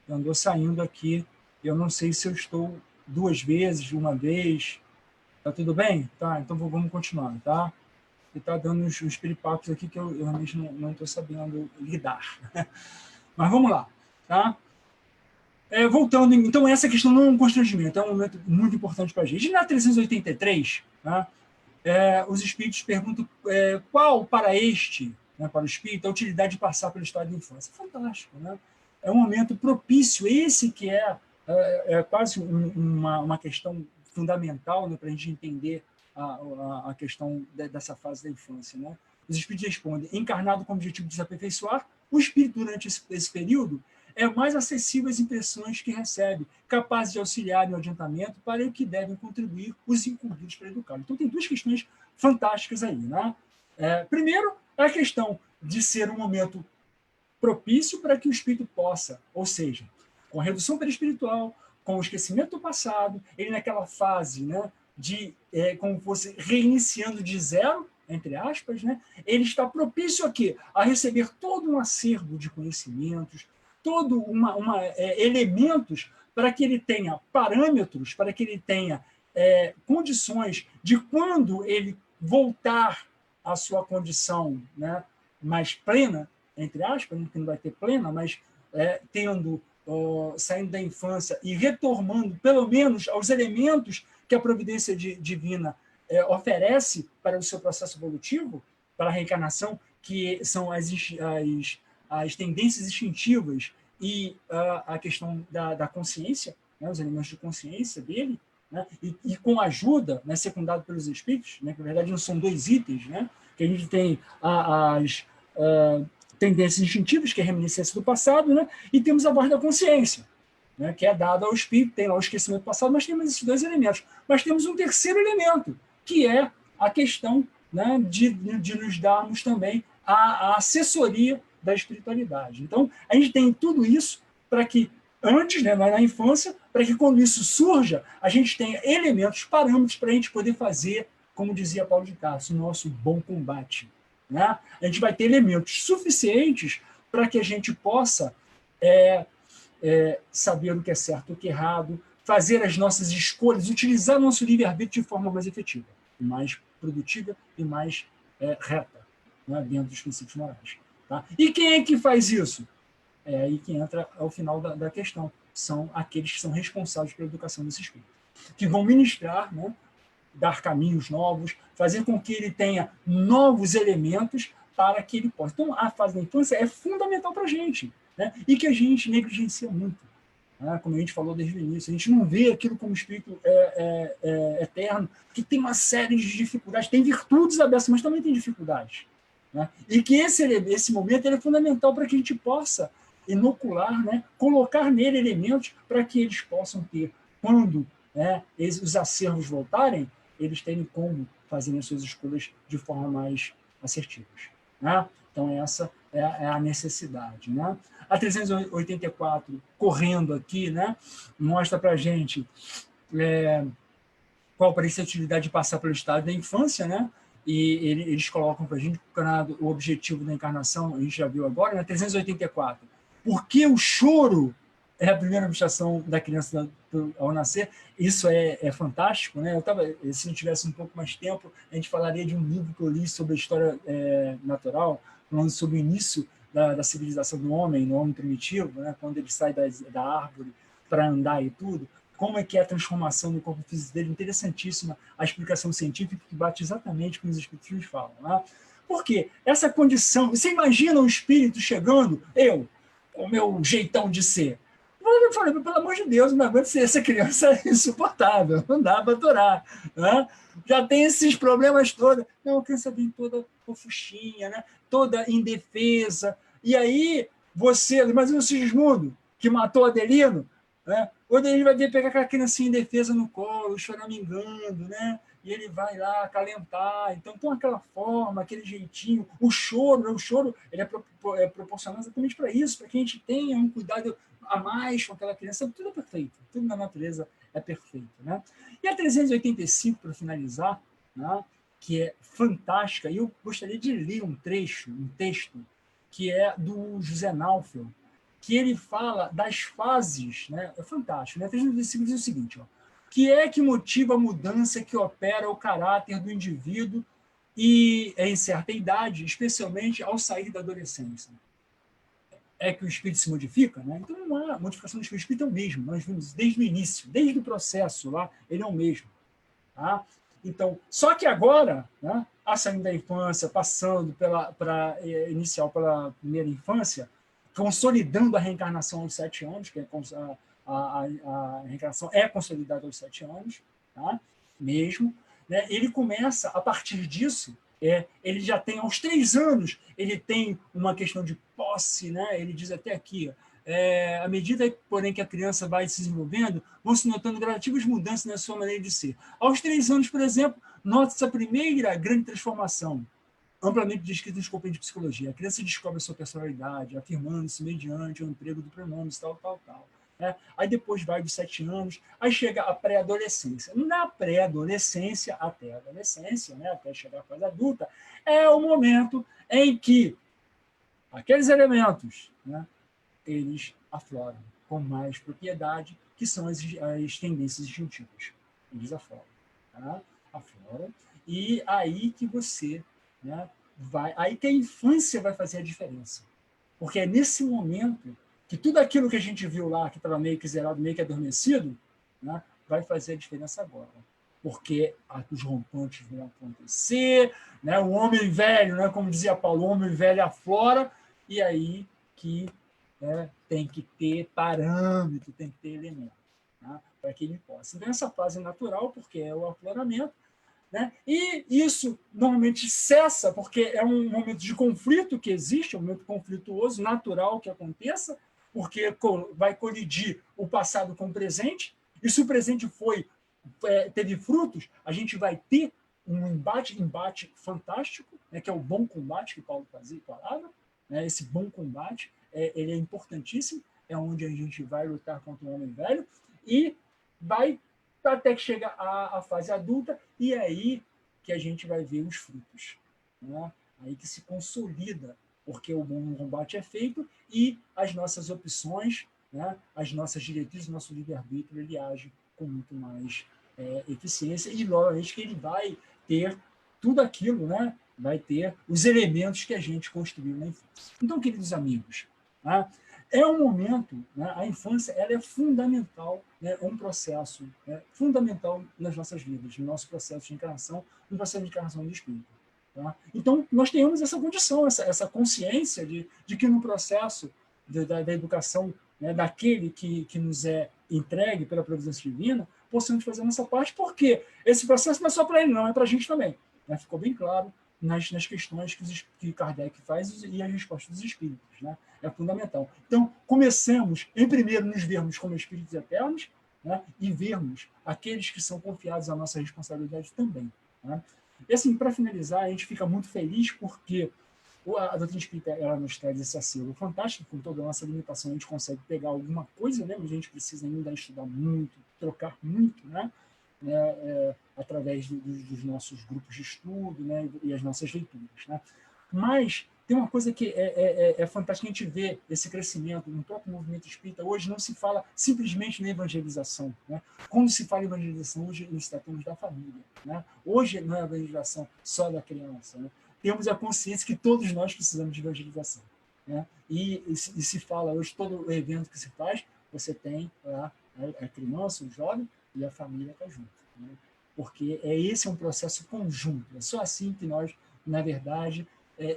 S2: Andou saindo aqui, eu não sei se eu estou 2 vezes, uma vez. Tá tudo bem? Tá, então vamos continuar, tá? E tá dando uns piripacos aqui que eu realmente não estou sabendo lidar. Mas vamos lá, tá? Voltando, então, essa questão não é um constrangimento, é um momento muito importante para a gente. E na 383, tá? Os espíritos perguntam qual para este, né, para o espírito, a utilidade de passar pelo estado de infância. Fantástico, né? É um momento propício, esse que é quase uma questão fundamental, né, para a gente entender a questão dessa fase da infância. Né? Os espíritos respondem: encarnado com o objetivo de se aperfeiçoar, o espírito, durante esse período, é mais acessível às impressões que recebe, capaz de auxiliar no adiantamento para o que devem contribuir os incumbidos para educar. Então, tem 2 questões fantásticas aí. Né? Primeiro, a questão de ser um momento propício para que o espírito possa, ou seja, com a redução perispiritual, com o esquecimento do passado, ele naquela fase, né, de como fosse reiniciando de zero, entre aspas, né, ele está propício a quê? A receber todo um acervo de conhecimentos, todo elementos para que ele tenha parâmetros, para que ele tenha condições de, quando ele voltar à sua condição, né, mais plena, entre aspas, que não vai ter plena, mas saindo da infância e retornando, pelo menos, aos elementos que a providência divina oferece para o seu processo evolutivo, para a reencarnação, que são as tendências instintivas e a questão da consciência, né, os elementos de consciência dele, né, e com ajuda, né, secundado pelos espíritos, né, que na verdade não são 2 itens, né, que a gente tem as tendências instintivas, que é a reminiscência do passado, né, e temos a voz da consciência, né, que é dada ao espírito, tem lá o esquecimento do passado, mas temos esses 2 elementos. Mas temos um terceiro elemento, que é a questão, né, de nos darmos também a assessoria da espiritualidade. Então, a gente tem tudo isso para que, antes, né, na infância, para que quando isso surja, a gente tenha elementos, parâmetros para a gente poder fazer, como dizia Paulo de Tarso, o nosso bom combate. Né? A gente vai ter elementos suficientes para que a gente possa saber o que é certo e o que é errado, fazer as nossas escolhas, utilizar o nosso livre-arbítrio de forma mais efetiva, mais produtiva e mais reta, né? Dentro dos princípios morais. Tá? E quem é que faz isso? É aí que entra ao final da questão. São aqueles que são responsáveis pela educação desse espírito, que vão ministrar, né, dar caminhos novos, fazer com que ele tenha novos elementos para que ele possa. Então, a fase da infância é fundamental para a gente, né? E que a gente negligencia muito. Né? Como a gente falou desde o início, a gente não vê aquilo como espírito eterno, que tem uma série de dificuldades, tem virtudes abertas, mas também tem dificuldades. Né? E que esse momento é fundamental para que a gente possa inocular, né? Colocar nele elementos para que eles possam ter, quando, né, os acervos voltarem, eles terem como fazerem as suas escolhas de forma mais assertivas. Né? Então, essa é a necessidade. Né? A 384, correndo aqui, né, mostra para a gente qual parece a utilidade de passar pelo estado da infância, né? E eles colocam para a gente o objetivo da encarnação, a gente já viu agora, né? 384. Por que o choro é a primeira manifestação da criança ao nascer? Isso é fantástico, né? Se não tivesse um pouco mais de tempo, a gente falaria de um livro que eu li sobre a história natural, falando sobre o início da civilização do homem, no homem primitivo, né? Quando ele sai da árvore para andar e tudo. Como é que é a transformação no corpo físico dele? Interessantíssima a explicação científica, que bate exatamente com os espíritos nos falam. Né? Por quê? Essa condição... Você imagina um espírito chegando, com o meu jeitão de ser. Eu falei, pelo amor de Deus, não aguento ser essa criança insuportável, não dá para aturar. Né? Já tem esses problemas todos. Não, a criança vem toda fofuchinha, né? Toda indefesa. E aí, imagina o Sigismundo, que matou Adelino, né? O Adelino vai pegar aquela criancinha indefesa no colo, choramingando, né? E ele vai lá acalentar. Então, tem aquela forma, aquele jeitinho. O choro ele é proporcional exatamente para isso, para que a gente tenha um cuidado a mais com aquela criança. Tudo é perfeito, tudo na natureza é perfeito. Né? E a 385, para finalizar, né, que é fantástica, e eu gostaria de ler um texto, que é do José Naufel, que ele fala das fases, né? É fantástico. Né? 385 diz o seguinte, ó, que é que motiva a mudança que opera o caráter do indivíduo e em certa idade, especialmente ao sair da adolescência? É que o espírito se modifica, né? Então, não há modificação do espírito, o espírito é o mesmo. Nós vimos desde o início, desde o processo lá, ele é o mesmo. Tá? Então, só que agora, né, a saindo da infância, passando inicial pela primeira infância, consolidando a reencarnação aos 7 anos, que a reencarnação é consolidada aos 7 anos, tá? Mesmo, né, ele começa, a partir disso, ele já tem, aos 3 anos, ele tem uma questão de posse, né? Ele diz até aqui, à medida, porém, que a criança vai se desenvolvendo, vão se notando gradativas mudanças na sua maneira de ser. Aos 3 anos, por exemplo, nota-se a primeira grande transformação, amplamente descrita nos compêndios de psicologia. A criança descobre a sua personalidade, afirmando-se mediante o emprego do pronome, tal, tal, tal. Aí depois vai dos 7 anos, aí chega a pré-adolescência. Na pré-adolescência, até a adolescência, né, até chegar à fase adulta, é o momento em que aqueles elementos, né, eles afloram com mais propriedade, que são as tendências instintivas. Eles afloram. Tá? Afloram. E aí que você, né, vai... Aí que a infância vai fazer a diferença. Porque é nesse momento que tudo aquilo que a gente viu lá, que estava meio que zerado, meio que adormecido, né, vai fazer a diferença agora. Porque os rompantes vão acontecer, né, o homem velho, né, como dizia Paulo, o homem velho aflora, e aí que tem que ter parâmetro, tem que ter elemento, tá? Para que ele possa. Então, essa fase é natural, porque é o afloramento, né? E isso normalmente cessa, porque é um momento de conflito que existe, é um momento conflituoso, natural que aconteça, porque vai colidir o passado com o presente, e se o presente teve frutos, a gente vai ter um embate fantástico, né, que é o bom combate que Paulo falava, né, esse bom combate, ele é importantíssimo, é onde a gente vai lutar contra o homem velho, e vai até que chega a fase adulta, e é aí que a gente vai ver os frutos. Né? Aí que se consolida, porque o bom combate é feito, e as nossas opções, né, as nossas diretrizes, o nosso livre-arbítrio, ele age com muito mais eficiência, e logicamente que ele vai ter tudo aquilo, né, vai ter os elementos que a gente construiu na infância. Então, queridos amigos, né, é um momento, né, a infância ela é fundamental, né, um processo fundamental nas nossas vidas, no nosso processo de encarnação, no processo de encarnação do espírito. Tá? Então, nós temos essa condição, essa consciência de que no processo da educação, né, daquele que nos é entregue pela providência divina, possamos fazer a nossa parte, porque esse processo não é só para ele, não, é para a gente também. Né? Ficou bem claro nas questões que Kardec faz e as respostas dos espíritos. Né? É fundamental. Então, comecemos, em primeiro, nos vermos como espíritos eternos, né? E vermos aqueles que são confiados à nossa responsabilidade também. Né? E, assim, para finalizar, a gente fica muito feliz porque a doutrina espírita ela nos traz esse acervo fantástico, com toda a nossa limitação, a gente consegue pegar alguma coisa, né? Mas a gente precisa ainda estudar muito, trocar muito, né? Através dos nossos grupos de estudo, né? E as nossas leituras. Né? Mas tem uma coisa que é fantástica, a gente vê esse crescimento no próprio movimento espírita. Hoje não se fala simplesmente na evangelização. Né? Quando se fala em evangelização, hoje nós tratamos da família. Né? Hoje não é a evangelização só da criança. Né? Temos a consciência que todos nós precisamos de evangelização. Né? E se fala hoje, todo o evento que se faz, você tem a criança, o jovem e a família está junto. Né? Porque esse é um processo conjunto. É só assim que nós, na verdade,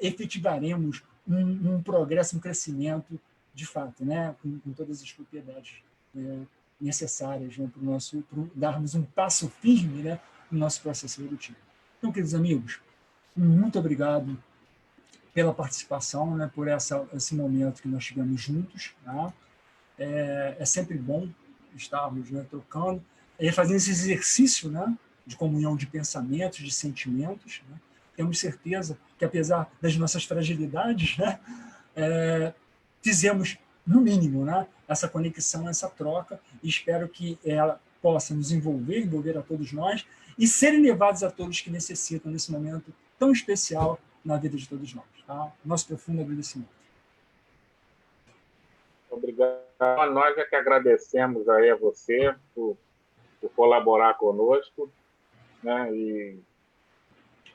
S2: efetivaremos um progresso, um crescimento de fato, né? com todas as propriedades necessárias, né? para darmos um passo firme, né? no nosso processo evolutivo. Então, queridos amigos, muito obrigado pela participação, né? por esse momento que nós tivemos juntos. Tá? É sempre bom estarmos, né? trocando, fazendo esse exercício, né? de comunhão de pensamentos, de sentimentos. Né? Temos certeza que, apesar das nossas fragilidades, né? Fizemos, no mínimo, né? essa conexão, essa troca, e espero que ela possa nos envolver a todos nós, e serem levados a todos que necessitam nesse momento tão especial na vida de todos nós. Tá? Nosso profundo agradecimento.
S1: Obrigado. Nós é que agradecemos aí a você por por colaborar conosco, né? E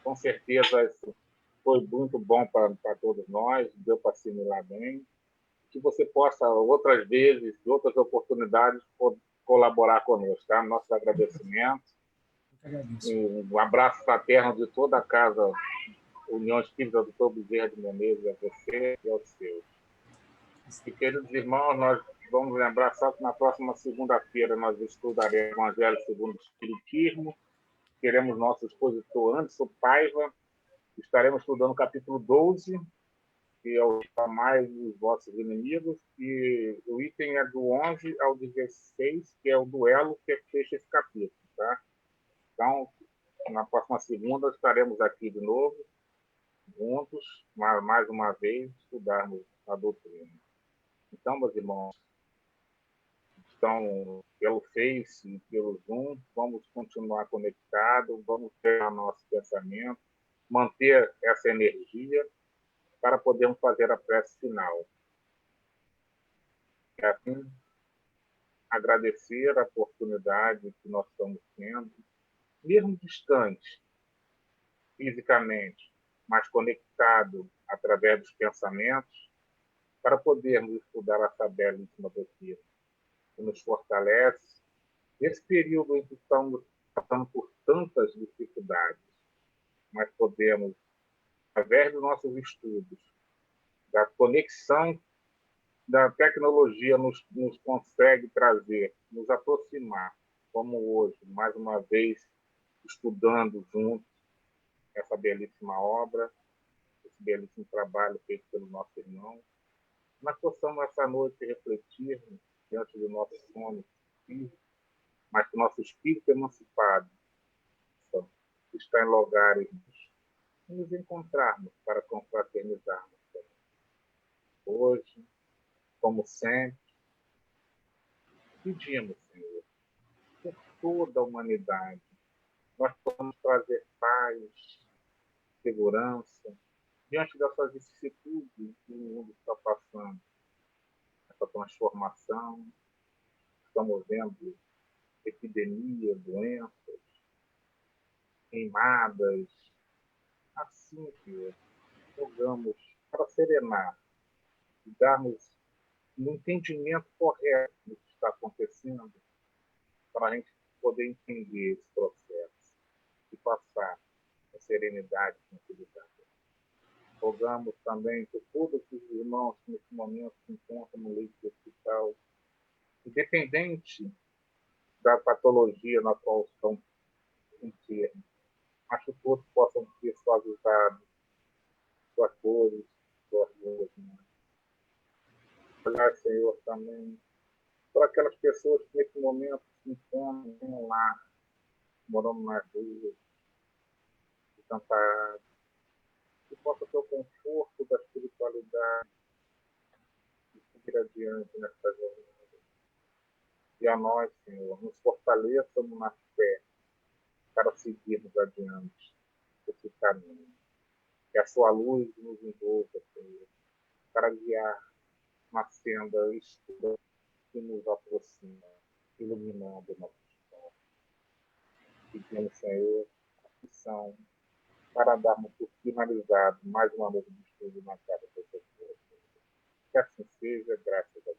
S1: com certeza isso foi muito bom para todos nós, deu para assimilar bem. Que você possa, outras vezes, outras oportunidades, colaborar conosco. Tá? Nossos agradecimentos. Um abraço fraterno de toda a Casa União Espírita do Dr. Bezerra de Menezes, a você e aos seus. E, queridos irmãos, nós vamos lembrar só que na próxima segunda-feira nós estudaremos o Evangelho segundo o Espiritismo. Teremos nosso expositor Anderson Paiva. Estaremos estudando o capítulo 12, que é o Amai os vossos inimigos, e o item é do 11 ao 16, que é o duelo que fecha esse capítulo. Tá? Então, na próxima segunda, estaremos aqui de novo, juntos, mais uma vez, estudarmos a doutrina. Então, meus irmãos, estão pelo Face e pelo Zoom, vamos continuar conectados, vamos ter o nosso pensamento, manter essa energia para podermos fazer a prece final. E assim, agradecer a oportunidade que nós estamos tendo, mesmo distante, fisicamente, mas conectado através dos pensamentos, para podermos estudar essa belíssima doutrina, que nos fortalece. Nesse período em que estamos passando por tantas dificuldades, mas podemos, através dos nossos estudos, da conexão da tecnologia nos consegue trazer, nos aproximar, como hoje, mais uma vez, estudando juntos essa belíssima obra, esse belíssimo trabalho feito pelo nosso irmão. Nós possamos, essa noite, refletir diante do nosso sono físico, mas que o nosso espírito emancipado está em lugares e nos encontrarmos para confraternizarmos. Hoje, como sempre, pedimos, Senhor, por toda a humanidade, nós possamos trazer paz, segurança, diante dessas vicissitudes que o mundo está passando, essa transformação. Estamos vendo epidemias, doenças, queimadas. Assim, Senhor, rogamos para serenar e darmos um entendimento correto do que está acontecendo, para a gente poder entender esse processo e passar com serenidade e tranquilidade. Rogamos também por todos os irmãos que nesse momento se encontram no leito do hospital, independente da patologia na qual estão enfermos, mas que todos possam ter suavizado suas dores, suas dores. Olhar, Senhor, também para aquelas pessoas que nesse momento se encontram lá, morando nas ruas, desamparados, que possa ter o conforto da espiritualidade e seguir adiante nesta jornada. E a nós, Senhor, nos fortaleçamos na fé para seguirmos adiante esse caminho. Que a sua luz nos envolva, Senhor, para guiar uma senda escura que nos aproxima, iluminando nossos passos. Pedimos, Senhor, a missão para darmos por finalizado mais uma noite de estudo na casa do Senhor. Que assim seja, graças a Deus.